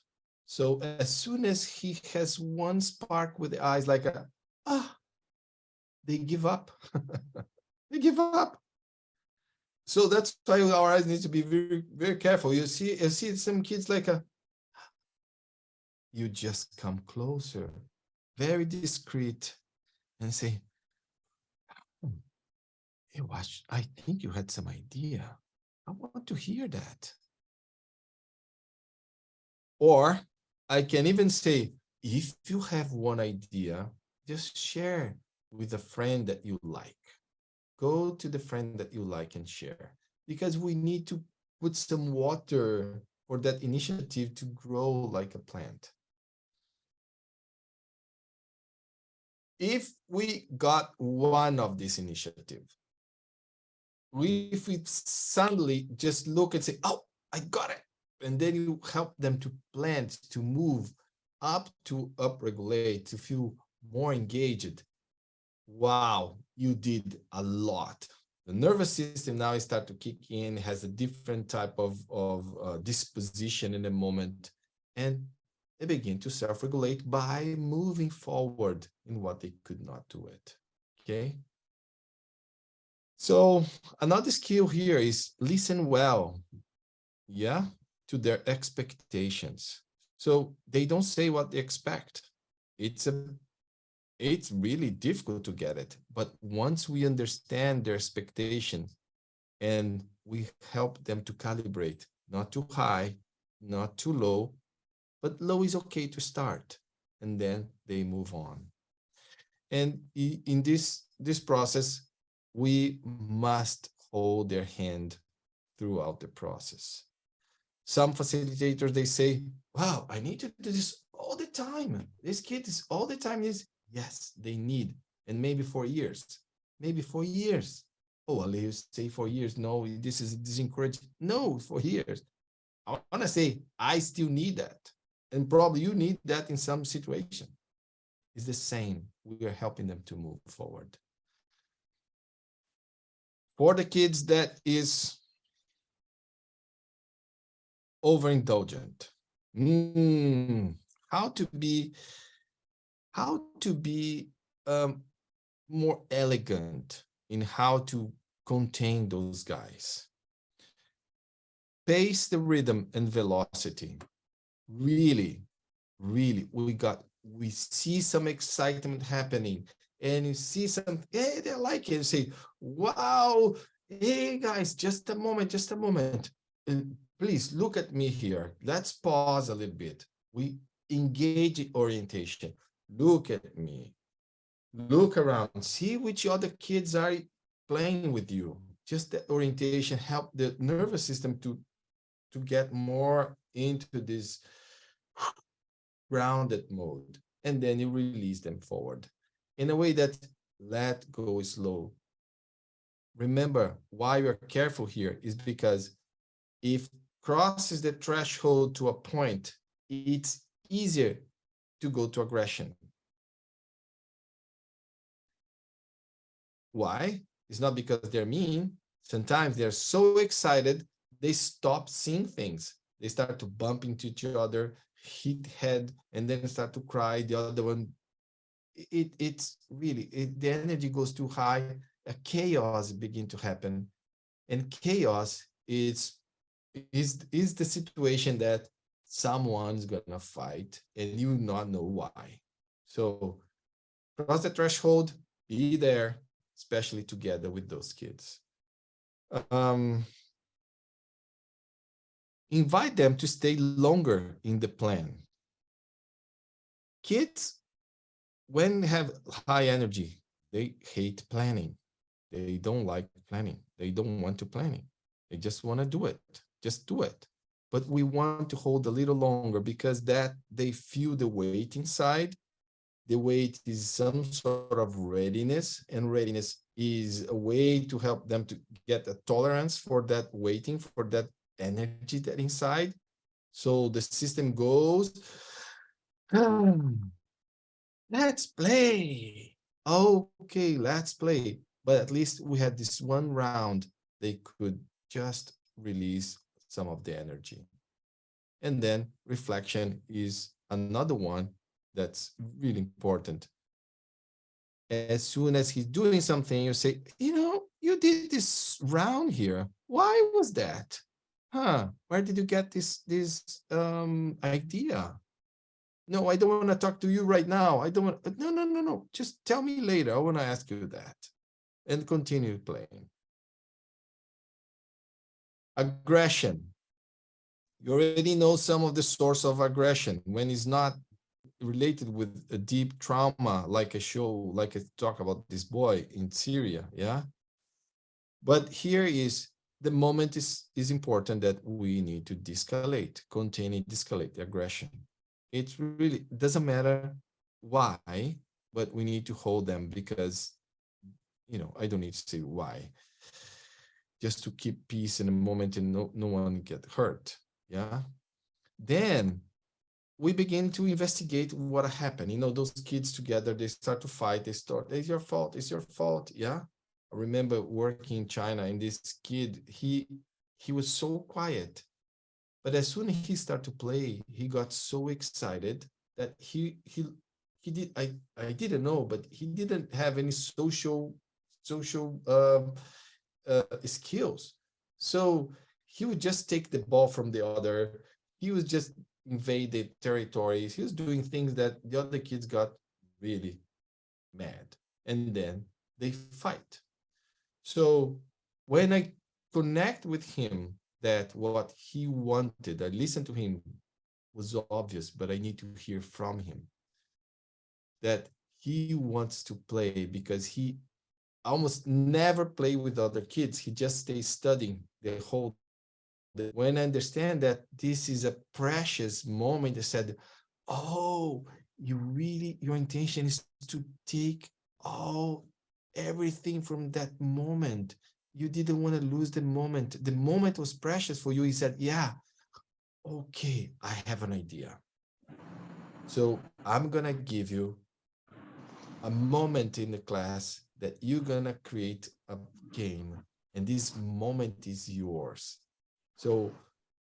So as soon as he has one spark with the eyes, like they give up. They give up. So that's why our eyes need to be very, very careful. You see some kids like you just come closer, very discreet, and say, hey, watch, I think you had some idea. I want to hear that. Or I can even say, if you have one idea, just share with a friend that you like. Go to the friend that you like and share, because we need to put some water for that initiative to grow like a plant. If we got one of this initiative, if we suddenly just look and say, oh, I got it, and then you help them to plant, to move up, to upregulate, to feel more engaged, wow, you did a lot. The nervous system now start to kick in, has a different type of disposition in the moment, and they begin to self-regulate by moving forward in what they could not do it. Okay. So another skill here is listen well, yeah, to their expectations. So they don't say what they expect. It's really difficult to get it. But once we understand their expectations and we help them to calibrate, not too high, not too low, but low is okay to start, and then they move on. And in this process, we must hold their hand throughout the process. Some facilitators, they say, wow, I need to do this all the time. This kid is all the time is, yes, they need, and maybe for years, maybe for years. Oh, I'll say for years. No, this is encouraging. No, for years. I want to say, I still need that. And probably you need that in some situation. It's the same. We are helping them to move forward. For the kids that is overindulgent, how to be more elegant in how to contain those guys. Pace the rhythm and velocity. Really, we see some excitement happening, and you see some, hey, they like it, and say, wow, hey guys, just a moment. Please look at me here. Let's pause a little bit. We engage in orientation. Look at me. Look around. See which other kids are playing with you. Just that orientation help the nervous system to get more into this grounded mode, and then you release them forward in a way that let go slow. Remember, why you're careful here is because if crosses the threshold to a point, it's easier to go to aggression. Why? It's not because they're mean. Sometimes they're so excited, they stop seeing things. They start to bump into each other, hit head, and then start to cry. The other one, it's really, the energy goes too high, a chaos begin to happen. And chaos is the situation that someone's gonna fight and you not know why. So cross the threshold, be there, especially together with those kids. Invite them to stay longer in the plan. Kids, when they have high energy, they hate planning. They don't like planning. They don't want to planning. They just want to do it. Just do it. But we want to hold a little longer because that they feel the weight inside. The weight is some sort of readiness, and readiness is a way to help them to get a tolerance for that waiting, for that energy that inside. So the system goes, let's play. Okay, let's play. But at least we had this one round, they could just release some of the energy. And then reflection is another one that's really important. As soon as he's doing something, you say, you you did this round here. Why was that? Huh? Where did you get this idea? No, I don't want to talk to you right now. I don't want. No. Just tell me later. I want to ask you that, and continue playing. Aggression. You already know some of the source of aggression when it's not related with a deep trauma, like I talk about this boy in Syria, yeah. But here is the moment is important that we need to de-escalate, contain and de-escalate the aggression. It really doesn't matter why, but we need to hold them because, I don't need to say why, just to keep peace in the moment and no one get hurt, yeah. Then we begin to investigate what happened. Those kids together, they start to fight. It's your fault. Yeah. I remember working in China and this kid, he was so quiet. But as soon as he started to play, he got so excited that he did, I didn't know, but he didn't have any social skills. So he would just take the ball from the other. He was just invaded territories. He was doing things that the other kids got really mad. And then they fight. So when I connect with him that what he wanted, I listened to him, was obvious, but I need to hear from him that he wants to play because he almost never play with other kids. He just stays studying the whole. When I understand that this is a precious moment, I said, oh, your intention is to take everything from that moment. You didn't want to lose the moment. The moment was precious for you. He said, yeah, okay, I have an idea. So I'm going to give you a moment in the class that you're going to create a game. And this moment is yours. So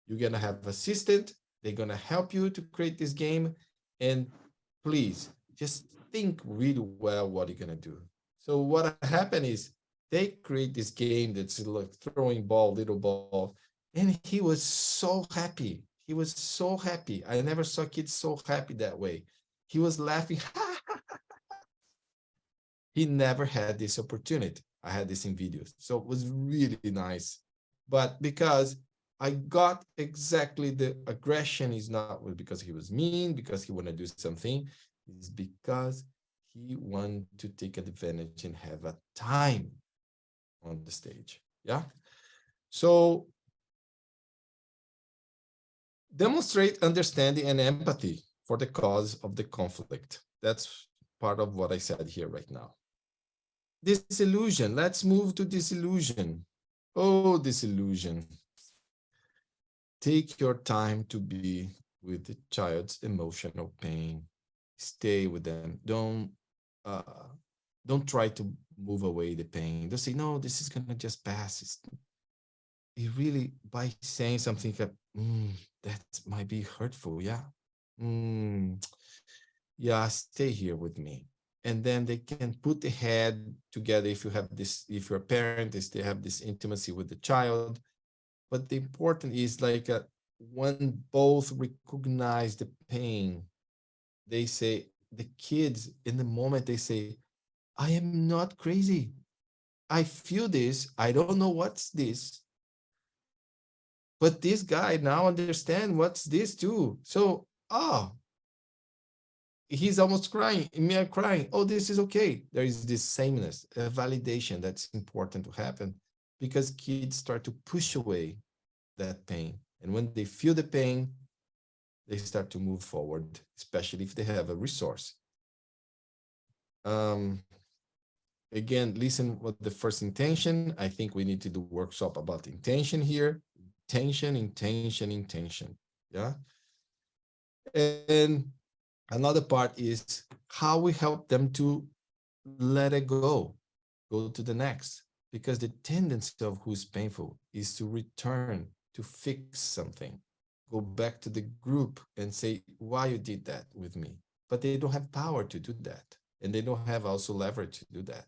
you're going to have an assistant. They're going to help you to create this game. And please just think really well what you're going to do. So what happened is they create this game that's like throwing little ball. And he was so happy. He was so happy. I never saw kids so happy that way. He was laughing. He never had this opportunity. I had this in videos. So it was really nice. But because I got exactly the aggression is not because he was mean, because he wanted to do something. It's because he wanted to take advantage and have a time on the stage. Yeah. So demonstrate understanding and empathy for the cause of the conflict. That's part of what I said here right now. Disillusion. Let's move to disillusion. Oh, disillusion. Take your time to be with the child's emotional pain. Stay with them. Don't try to move away the pain. Don't say, no, this is gonna just pass. It really, by saying something that might be hurtful, yeah. Yeah, stay here with me. And then they can put the head together if you're a parent, they have this intimacy with the child. But the important is when both recognize the pain, they say, the kids in the moment, they say, I am not crazy. I feel this. I don't know what's this. But this guy now understands what's this too. So, he's almost crying. Me, I'm crying. Oh, this is okay. There is this sameness, a validation that's important to happen because kids start to push away that pain. And when they feel the pain, they start to move forward, especially if they have a resource. Again, listen with the first intention. I think we need to do a workshop about intention here. Intention. Yeah. And another part is how we help them to let it go to the next. Because the tendency of who's painful is to return, to fix something, go back to the group and say, why you did that with me? But they don't have power to do that. And they don't have also leverage to do that.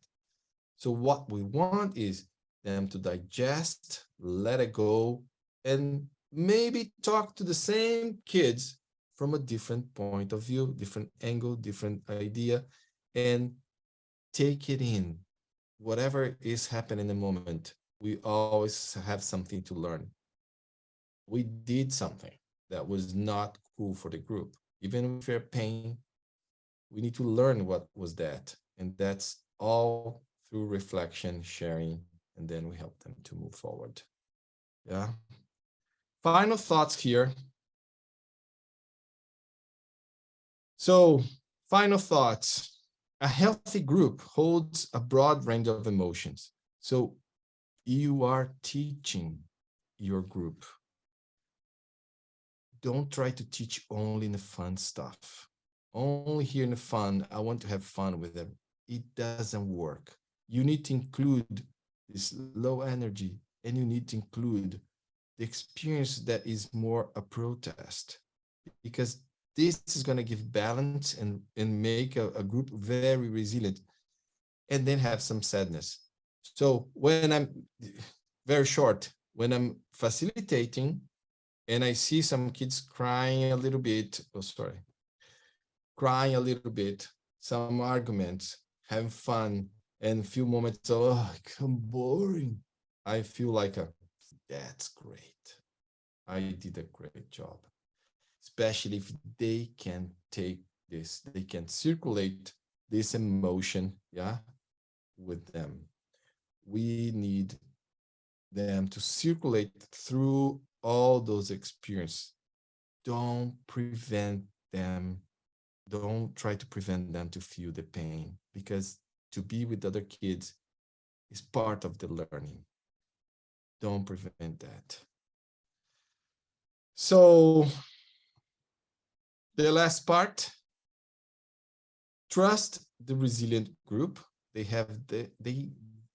So what we want is them to digest, let it go, and maybe talk to the same kids from a different point of view, different angle, different idea, and take it in. Whatever is happening in the moment, we always have something to learn. We did something that was not cool for the group. Even if we're pain, we need to learn what was that. And that's all through reflection, sharing, and then we help them to move forward. Yeah. Final thoughts here. So, final thoughts. A healthy group holds a broad range of emotions. So, you are teaching your group. Don't try to teach only in the fun stuff. Only here in the fun, I want to have fun with them. It doesn't work. You need to include this low energy, and you need to include the experience that is more a protest, because this is going to give balance and make a group very resilient, and then have some sadness. So when I'm very short, when I'm facilitating and I see some kids crying a little bit, crying a little bit, some arguments, having fun, and a few moments of, oh, I'm boring. I feel like, that's great. I did a great job. Especially if they can take this, they can circulate this emotion, yeah, with them. We need them to circulate through all those experiences. Don't prevent them. Don't try to prevent them to feel the pain, because to be with other kids is part of the learning. Don't prevent that. So the last part, trust the resilient group. They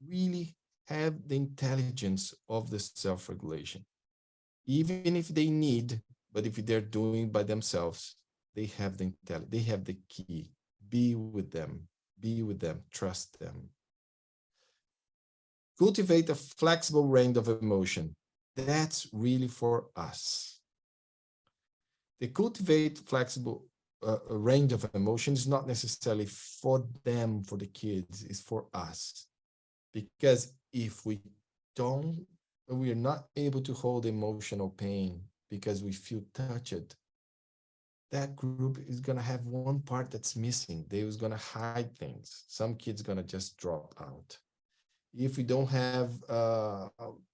really have the intelligence of the self-regulation. Even if they need, but if they're doing by themselves, they have the intelligence, they have the key. Be with them, trust them. Cultivate a flexible range of emotion. That's really for us. They cultivate flexible range of emotions is not necessarily for them, for the kids, it's for us. Because if we are not able to hold emotional pain because we feel touched, that group is going to have one part that's missing. They was going to hide things. Some kids going to just drop out. If we don't have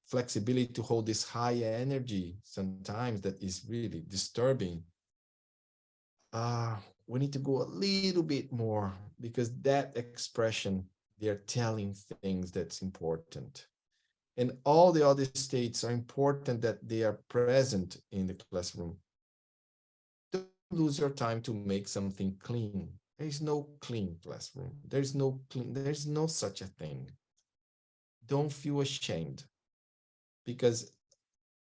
flexibility to hold this high energy, sometimes that is really disturbing, we need to go a little bit more, because that expression, they're telling things that's important. And all the other states are important, that they are present in the classroom. Don't lose your time to make something clean. There is no clean classroom. There's no such a thing. Don't feel ashamed, because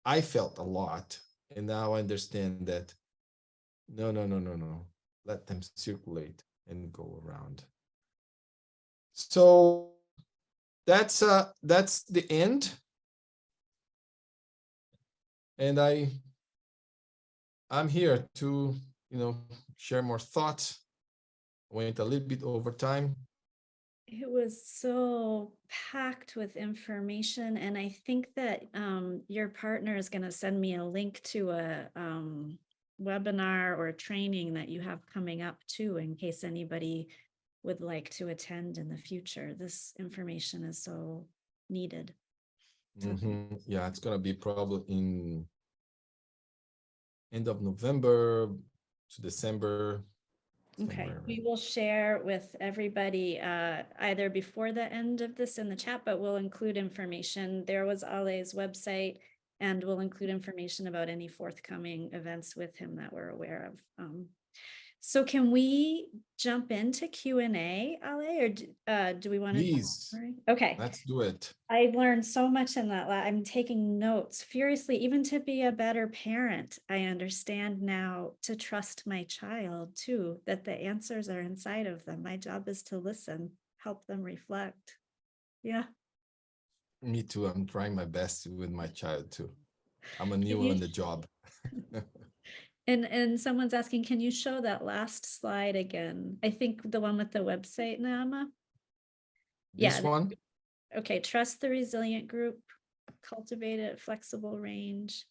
I felt a lot, and now I understand that no. Let them circulate and go around. So that's the end. And I'm here to, share more thoughts. Went a little bit over time. It was so packed with information, and I think that your partner is going to send me a link to a webinar or training that you have coming up too, in case anybody would like to attend in the future. This information is so needed. Yeah, it's gonna be probably in end of November to December. Okay, we will share with everybody either before the end of this in the chat, but we'll include information. There was Ale's website, and we'll include information about any forthcoming events with him that we're aware of. So can we jump into Q&A, Ale, or do we want to? Please. Okay. Let's do it. I learned so much in that. I'm taking notes furiously, even to be a better parent. I understand now to trust my child too, that the answers are inside of them. My job is to listen, help them reflect. Yeah. Me too. I'm trying my best with my child too. I'm a Can new you on the job. and someone's asking, can you show that last slide again? I think the one with the website, Naama. This Yeah. one, Okay, trust the resilient group, cultivate a flexible range,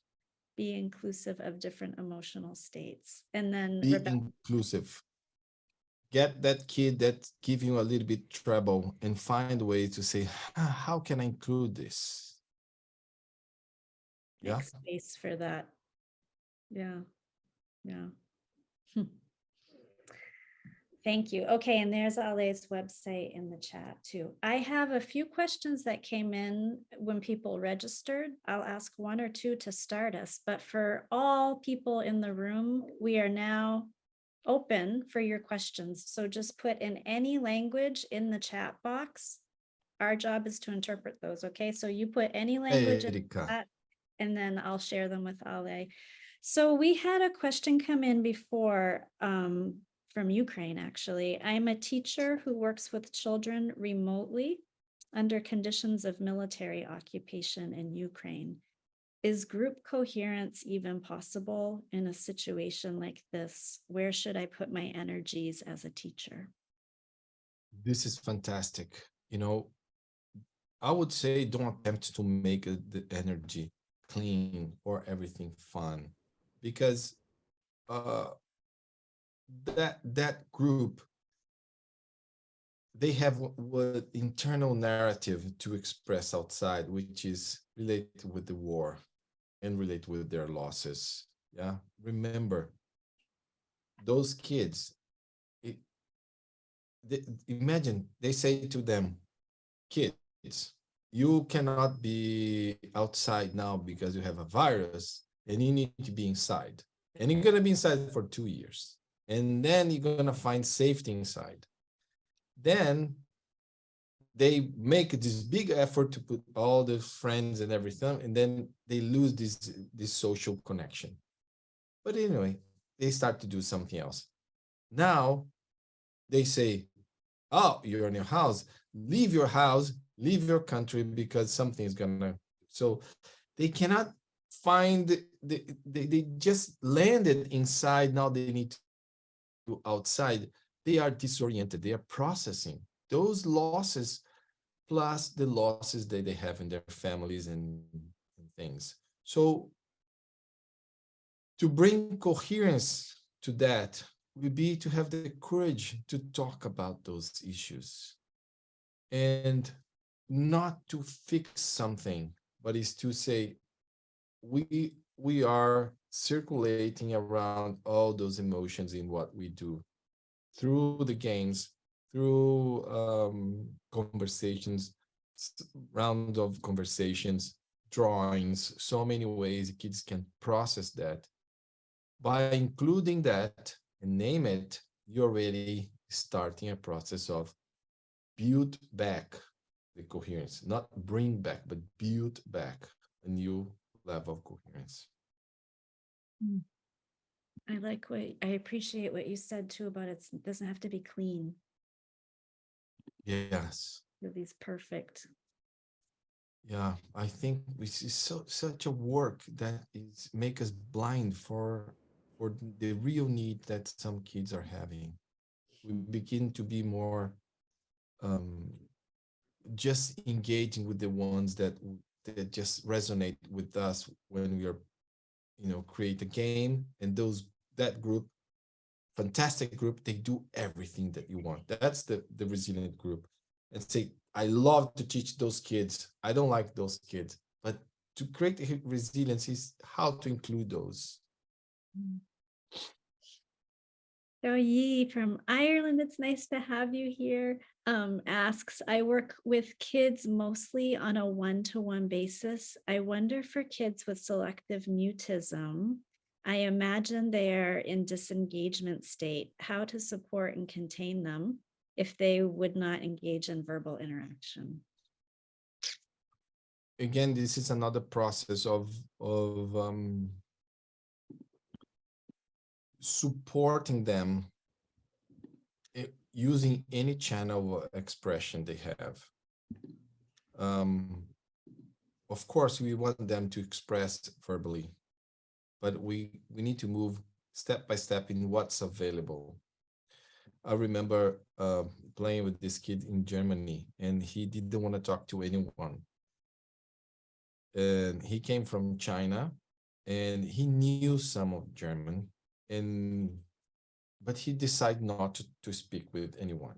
be inclusive of different emotional states. And then be Rebecca, inclusive. Get that kid that give you a little bit trouble and find ways to say, how can I include this? Yeah. make space for that. Yeah, yeah. Thank you. Okay, and there's Ale's website in the chat too. I have a few questions that came in when people registered. I'll ask one or two to start us, but for all people in the room, we are now open for your questions. So just put in any language in the chat box. Our job is to interpret those, okay? So you put any language in the Erika. chat and then I'll share them with Ale. So we had a question come in before from Ukraine, actually. I'm a teacher who works with children remotely under conditions of military occupation in Ukraine. Is group coherence even possible in a situation like this? Where should I put my energies as a teacher? This is fantastic. You know, I would say don't attempt to make the energy clean or everything fun, because uh, that group, they have what internal narrative to express outside, which is related with the war and related with their losses. Yeah, remember those kids. It, imagine they say to them, kids, you cannot be outside now because you have a virus and you need to be inside. And you're going to be inside for 2 years. And then you're going to find safety inside. Then they make this big effort to put all the friends and everything, and then they lose this social connection. But anyway, they start to do something else. Now they say, oh, you're in your house, leave your country because something is gonna. So they cannot find they just landed inside. Now they need to go outside. They are disoriented. They are processing those losses plus the losses that they have in their families and things. So to bring coherence to that would be to have the courage to talk about those issues and not to fix something, but is to say we are circulating around all those emotions in what we do through the games, through conversations, round of conversations, drawings, so many ways kids can process that. By including that and name it, you're already starting a process of build back the coherence, not bring back, but build back a new level of coherence. I appreciate what you said too about it doesn't have to be clean. Yes. These perfect. Yeah, I think this is such a work that is make us blind for the real need that some kids are having. We begin to be more um, just engaging with the ones that just resonate with us when we are, create a game, and that group, fantastic group, they do everything that you want. That's the resilient group. And say, I love to teach those kids. I don't like those kids, but to create resilience is how to include those. So Yi from Ireland, it's nice to have you here. Asks, I work with kids mostly on a one-to-one basis. I wonder for kids with selective mutism, I imagine they are in disengagement state, how to support and contain them if they would not engage in verbal interaction. Again, this is another process of supporting them using any channel of expression they have. of course, we want them to express verbally, but we need to move step by step in what's available. I remember playing with this kid in Germany, and he didn't want to talk to anyone. And he came from China, and he knew some of German, and but he decided not to speak with anyone.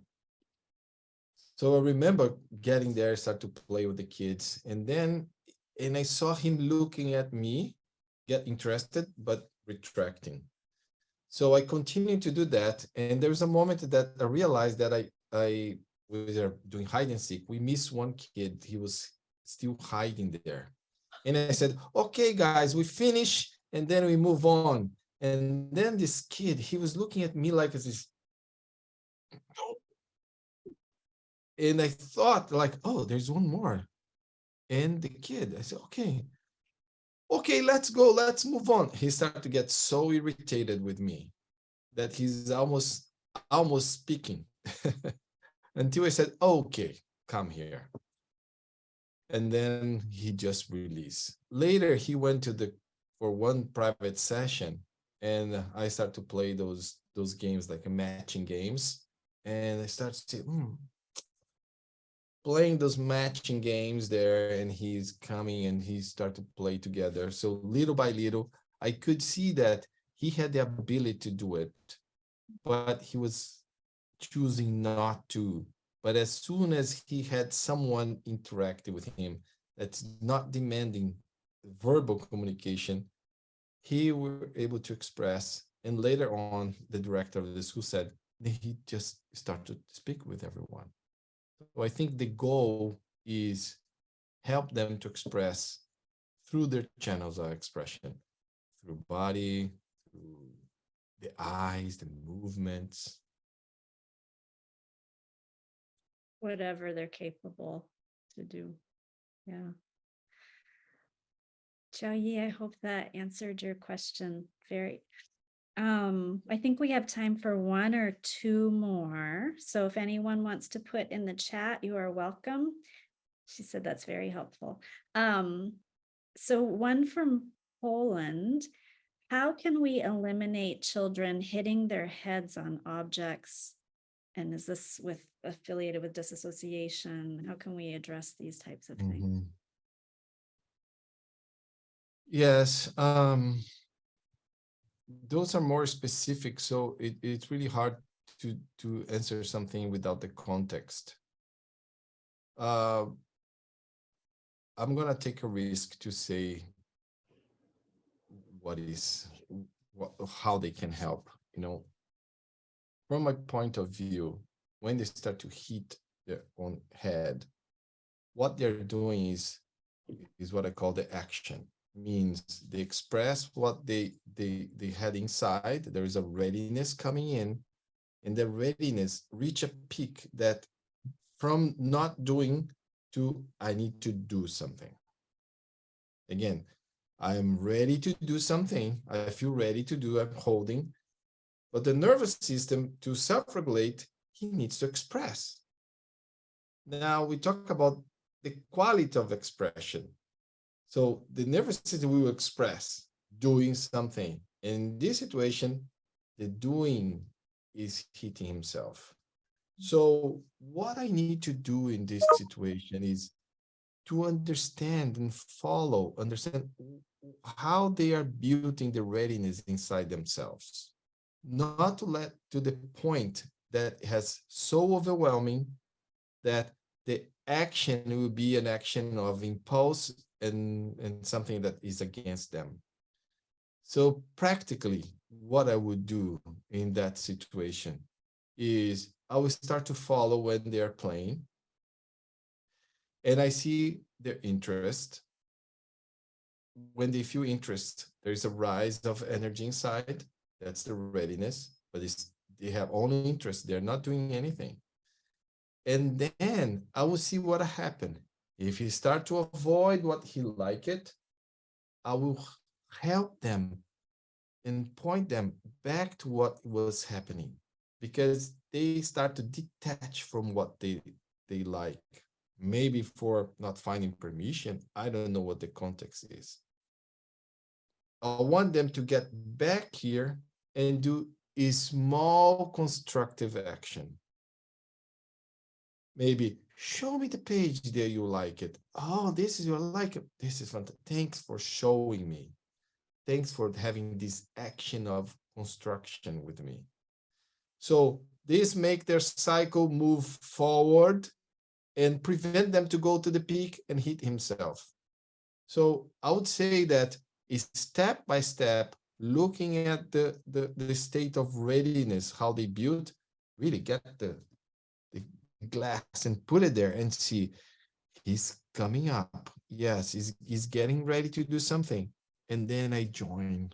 So I remember getting there, start to play with the kids, and I saw him looking at me, get interested, but retracting. So I continued to do that, and there was a moment that I realized that we were doing hide and seek. We missed one kid; he was still hiding there, and I said, "Okay, guys, we finish, and then we move on." And then this kid, he was looking at me like this, and I thought like, "Oh, there's one more." And the kid, I said, okay, let's go, let's move on. He started to get so irritated with me that he's almost speaking until I said, okay, come here. And then he just released. Later, he went for one private session, and I started to play those games, like matching games. And I started to say, playing those matching games there, and he's coming and he started to play together. So little by little, I could see that he had the ability to do it, but he was choosing not to. But as soon as he had someone interacting with him that's not demanding verbal communication, he were able to express. And later on, the director of the school said he just started to speak with everyone. So I think the goal is help them to express through their channels of expression, through body, through the eyes, the movements. Whatever they're capable to do. Yeah. Xiaoyi, I hope that answered your question. I think we have time for one or two more. So if anyone wants to put in the chat, you are welcome. She said that's very helpful. So one from Poland, how can we eliminate children hitting their heads on objects? And is this affiliated with disassociation? How can we address these types of things? Yes, those are more specific, so it's really hard to answer something without the context. I'm gonna take a risk to say how they can help. From my point of view, when they start to hit their own head, what they're doing is what I call the action. Means they express what they had inside. There is a readiness coming in, and the readiness reach a peak that from not doing to I need to do something. Again, I am ready to do something. I feel ready to do, I'm holding. But the nervous system, to self-regulate, he needs to express. Now we talk about the quality of expression. So the nervous system will express doing something. In this situation, the doing is hitting himself. So what I need to do in this situation is to understand and understand how they are building the readiness inside themselves. Not to let to the point that has so overwhelming that the action will be an action of impulse and something that is against them. So practically, what I would do in that situation is I will start to follow when they are playing, and I see their interest. When they feel interest, there is a rise of energy inside. That's the readiness, but they have only interest. They're not doing anything. And then I will see what happened. If he start to avoid what he like it, I will help them and point them back to what was happening, because they start to detach from what they like. maybe for not finding permission. I don't know what the context is. I want them to get back here and do a small constructive action. Maybe show me the page there you like it. Oh, this is you like it. This is fantastic. Thanks for showing me. Thanks for having this action of construction with me. So this make their cycle move forward and prevent them to go to the peak and hit himself. So I would say that is step by step, looking at the state of readiness, how they build, really get the glass and put it there and see he's coming up. Yes, he's getting ready to do something. And then I join.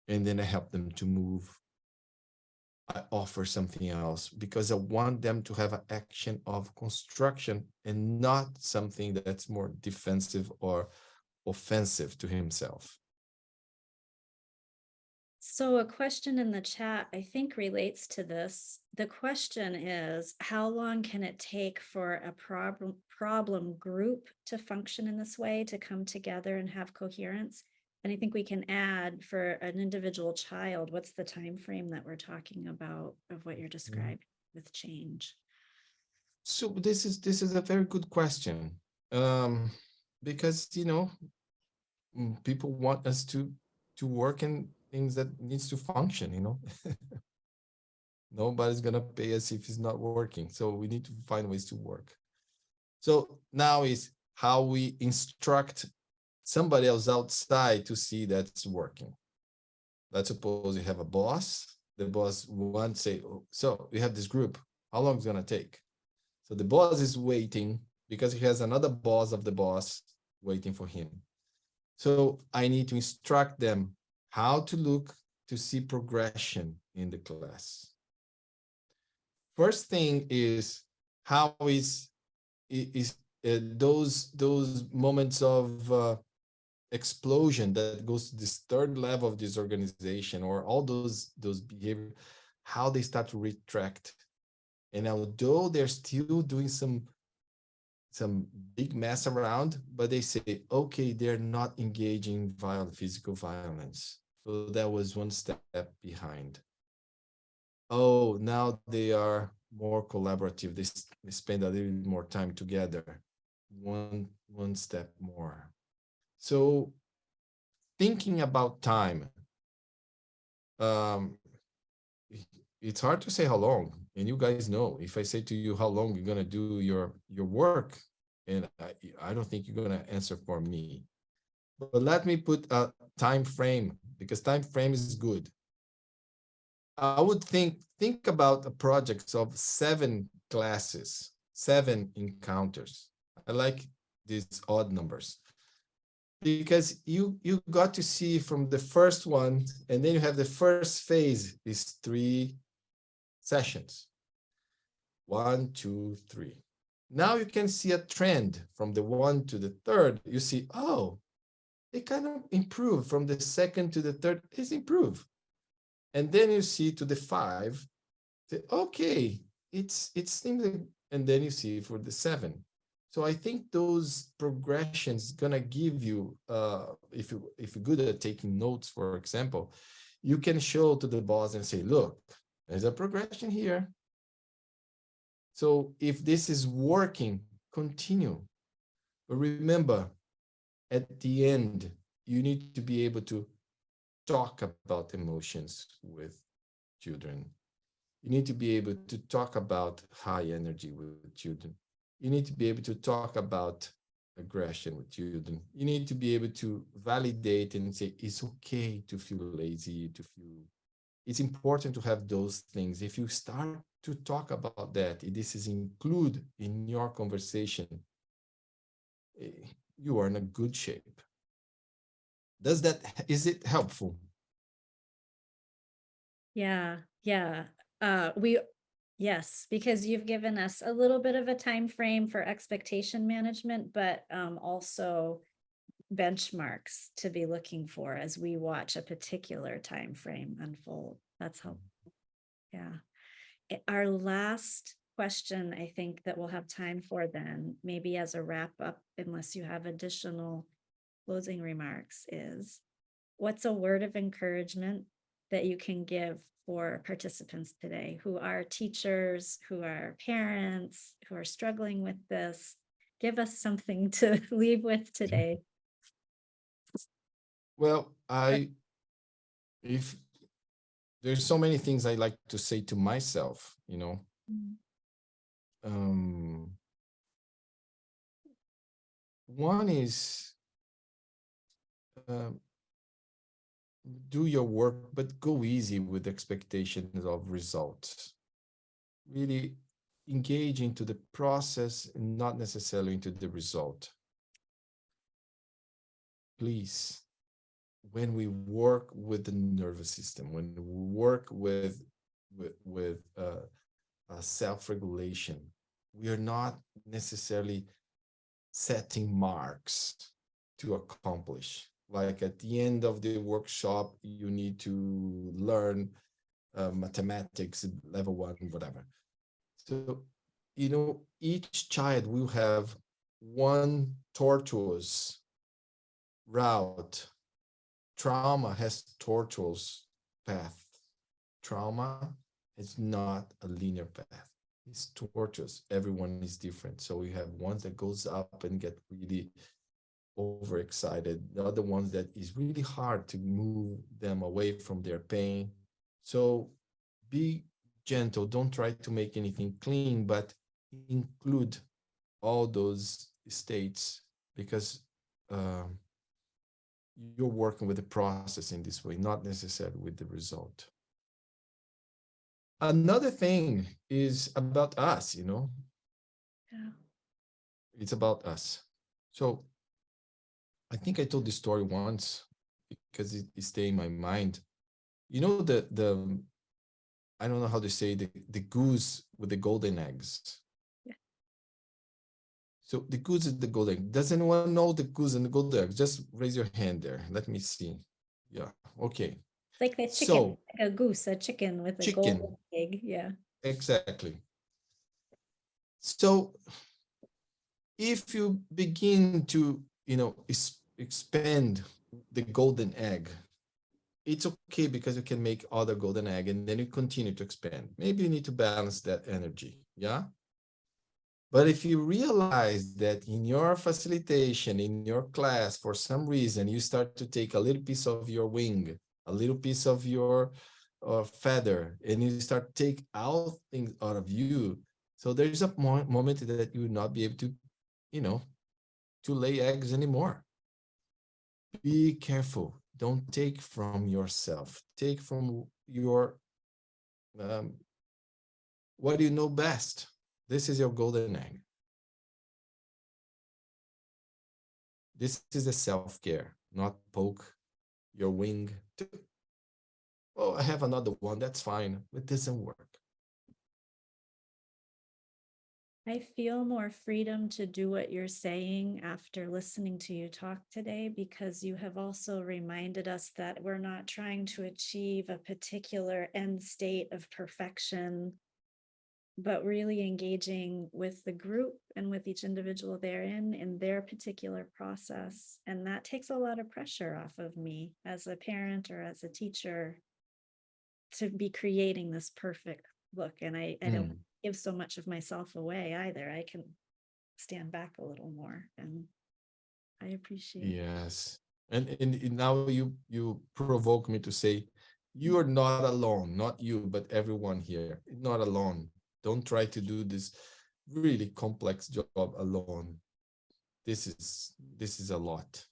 And then I help them to move. I offer something else because I want them to have an action of construction and not something that's more defensive or offensive to himself. So a question in the chat, I think, relates to this. The question is, how long can it take for a problem group to function in this way, to come together and have coherence? And I think we can add for an individual child, what's the time frame that we're talking about of what you're describing with change? So this is a very good question, because people want us to work in things that needs to function. Nobody's gonna pay us if it's not working, so we need to find ways to work. So now is how we instruct somebody else outside to see that's working. Let's suppose you have a boss. The boss wants to say, oh, so we have this group, how long is it gonna take? So the boss is waiting because he has another boss of the boss waiting for him. So I need to instruct them how to look to see progression in the class. First thing is, how is those moments of explosion that goes to this third level of this organization, or all those behavior, how they start to retract. And although they're still doing some big mess around, but they say, okay, they're not engaging in physical violence. So that was one step behind. Oh, now they are more collaborative. They spend a little bit more time together. One step more. So thinking about time, it's hard to say how long, and you guys know, if I say to you how long you're going to do your work, and I don't think you're going to answer for me, but let me put a time frame, because time frame is good. I would think about a project of 7 classes, 7 encounters. I like these odd numbers, because you got to see from the first one, and then you have the first phase is 3 sessions. 1, 2, 3. Now you can see a trend from the 1 to the 3rd. You see, oh, it kind of improved from the 2nd to the 3rd. It's improved. And then you see to the 5, say, okay, it's seems like, and then you see for the 7. So I think those progressions gonna give you, if you're good at taking notes, for example, you can show to the boss and say, look, there's a progression here. So if this is working, continue. But remember, at the end, you need to be able to talk about emotions with children. You need to be able to talk about high energy with children. You need to be able to talk about aggression with children. You need to be able to validate and say, it's okay to feel lazy, to feel. It's important to have those things. If you start to talk about that, if this is included in your conversation, you are in a good shape. Is it helpful? Yeah. Yes, because you've given us a little bit of a time frame for expectation management, but also benchmarks to be looking for as we watch a particular time frame unfold. That's helpful. Yeah. Our last question I think that we'll have time for then, maybe as a wrap up, unless you have additional closing remarks, is what's a word of encouragement that you can give for participants today who are teachers, who are parents, who are struggling with this? Give us something to leave with today. Well, if there's so many things I like to say to myself, one is do your work, but go easy with expectations of results. Really engage into the process and not necessarily into the result. Please, when we work with the nervous system, when we work with self-regulation, we are not necessarily setting marks to accomplish. Like at the end of the workshop, you need to learn mathematics, level 1, whatever. So, each child will have one tortuous route. Trauma has tortuous path. Trauma is not a linear path. It's tortuous. Everyone is different. So we have ones that goes up and get really overexcited. The other ones that is really hard to move them away from their pain. So be gentle. Don't try to make anything clean, but include all those states, because you're working with the process in this way, not necessarily with the result. Another thing is about us, Yeah. It's about us. So I think I told this story once because it stayed in my mind. The I don't know how to say the goose with the golden eggs. Yeah. So the goose is the golden egg. Does anyone know the goose and the golden egg? Just raise your hand there. Let me see. Yeah. Okay. It's like the chicken, So, like a goose, a chicken with a golden egg. Yeah. Exactly. So if you begin to, expand the golden egg, it's okay because you can make other golden egg and then you continue to expand. Maybe you need to balance that energy. Yeah. But if you realize that in your facilitation, in your class, for some reason, you start to take a little piece of your wing, a little piece of your feather, and you start to take out things out of you. So there's a moment that you will not be able to, to lay eggs anymore. Be careful. Don't take from yourself. Take from your, what do you know best? This is your golden egg. This is a self-care, not poke your wing. Oh, I have another one. That's fine. It doesn't work. I feel more freedom to do what you're saying after listening to you talk today, because you have also reminded us that we're not trying to achieve a particular end state of perfection, but really engaging with the group and with each individual they're in their particular process. And that takes a lot of pressure off of me as a parent or as a teacher to be creating this perfect look. And I don't give so much of myself away either. I can stand back a little more, and I appreciate it. Yes. And now you provoke me to say, you are not alone, not you, but everyone here, not alone. Don't try to do this really complex job alone. This is a lot.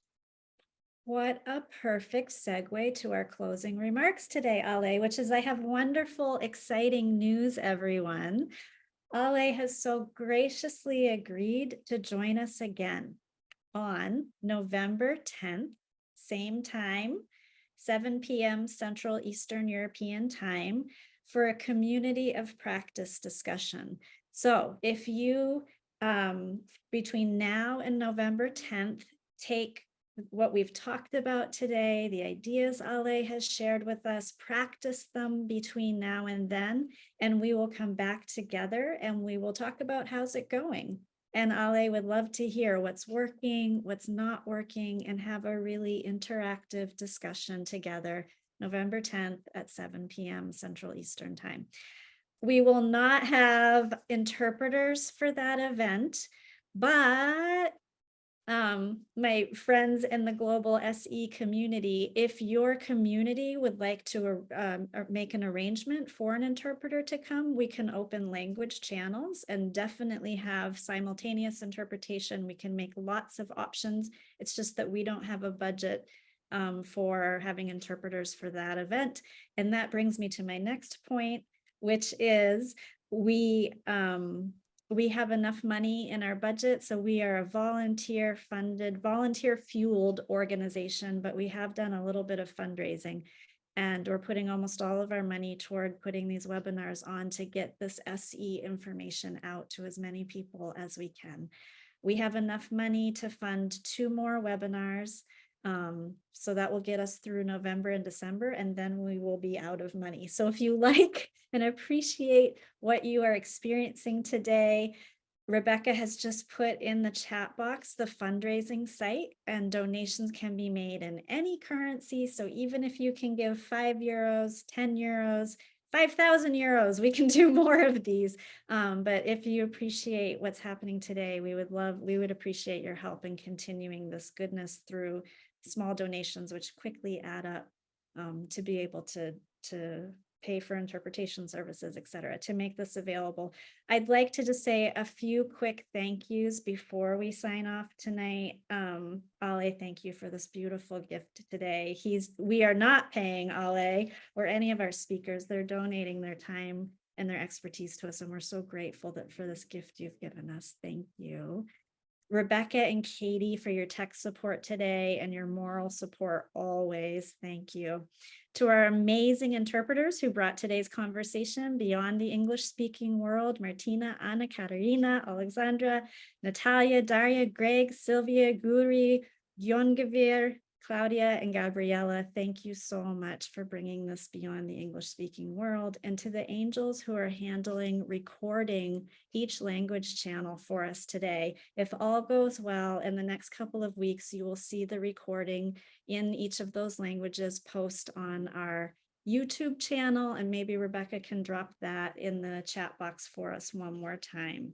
What a perfect segue to our closing remarks today, Ale, which is I have wonderful, exciting news, everyone. Ale has so graciously agreed to join us again on November 10th, same time, 7 p.m. Central Eastern European Time, for a community of practice discussion. So if you, between now and November 10th, take what we've talked about today, the ideas Ale has shared with us, practice them between now and then, and we will come back together and we will talk about how's it going. And Ale would love to hear what's working, what's not working, and have a really interactive discussion together November 10th at 7 p.m. Central Eastern Time. We will not have interpreters for that event, but my friends in the global SE community, if your community would like to make an arrangement for an interpreter to come, we can open language channels and definitely have simultaneous interpretation. We can make lots of options. It's just that we don't have a budget for having interpreters for that event. And that brings me to my next point, which is we have enough money in our budget. So we are a volunteer funded, volunteer fueled organization, but we have done a little bit of fundraising and we're putting almost all of our money toward putting these webinars on to get this SE information out to as many people as we can. We have enough money to fund 2 more webinars. So that will get us through November and December, and then we will be out of money. So if you like and appreciate what you are experiencing today, Rebecca has just put in the chat box the fundraising site, and donations can be made in any currency. So even if you can give 5 euros, 10 euros, 5,000 euros, we can do more of these. But if you appreciate what's happening today, we would appreciate your help in continuing this goodness through small donations, which quickly add up to be able to pay for interpretation services, et cetera, to make this available. I'd like to just say a few quick thank yous before we sign off tonight. Ale, thank you for this beautiful gift today. We are not paying Ale or any of our speakers. They're donating their time and their expertise to us, and we're so grateful for this gift you've given us. Thank you. Rebecca and Katie for your tech support today and your moral support always. Thank you. To our amazing interpreters who brought today's conversation beyond the English-speaking world, Martina, Anna, Katarina, Alexandra, Natalia, Daria, Greg, Sylvia, Guri, Gyongavir, Claudia, and Gabriella, thank you so much for bringing this beyond the English-speaking world. And to the angels who are recording each language channel for us today. If all goes well, in the next couple of weeks, you will see the recording in each of those languages post on our YouTube channel, and maybe Rebecca can drop that in the chat box for us one more time.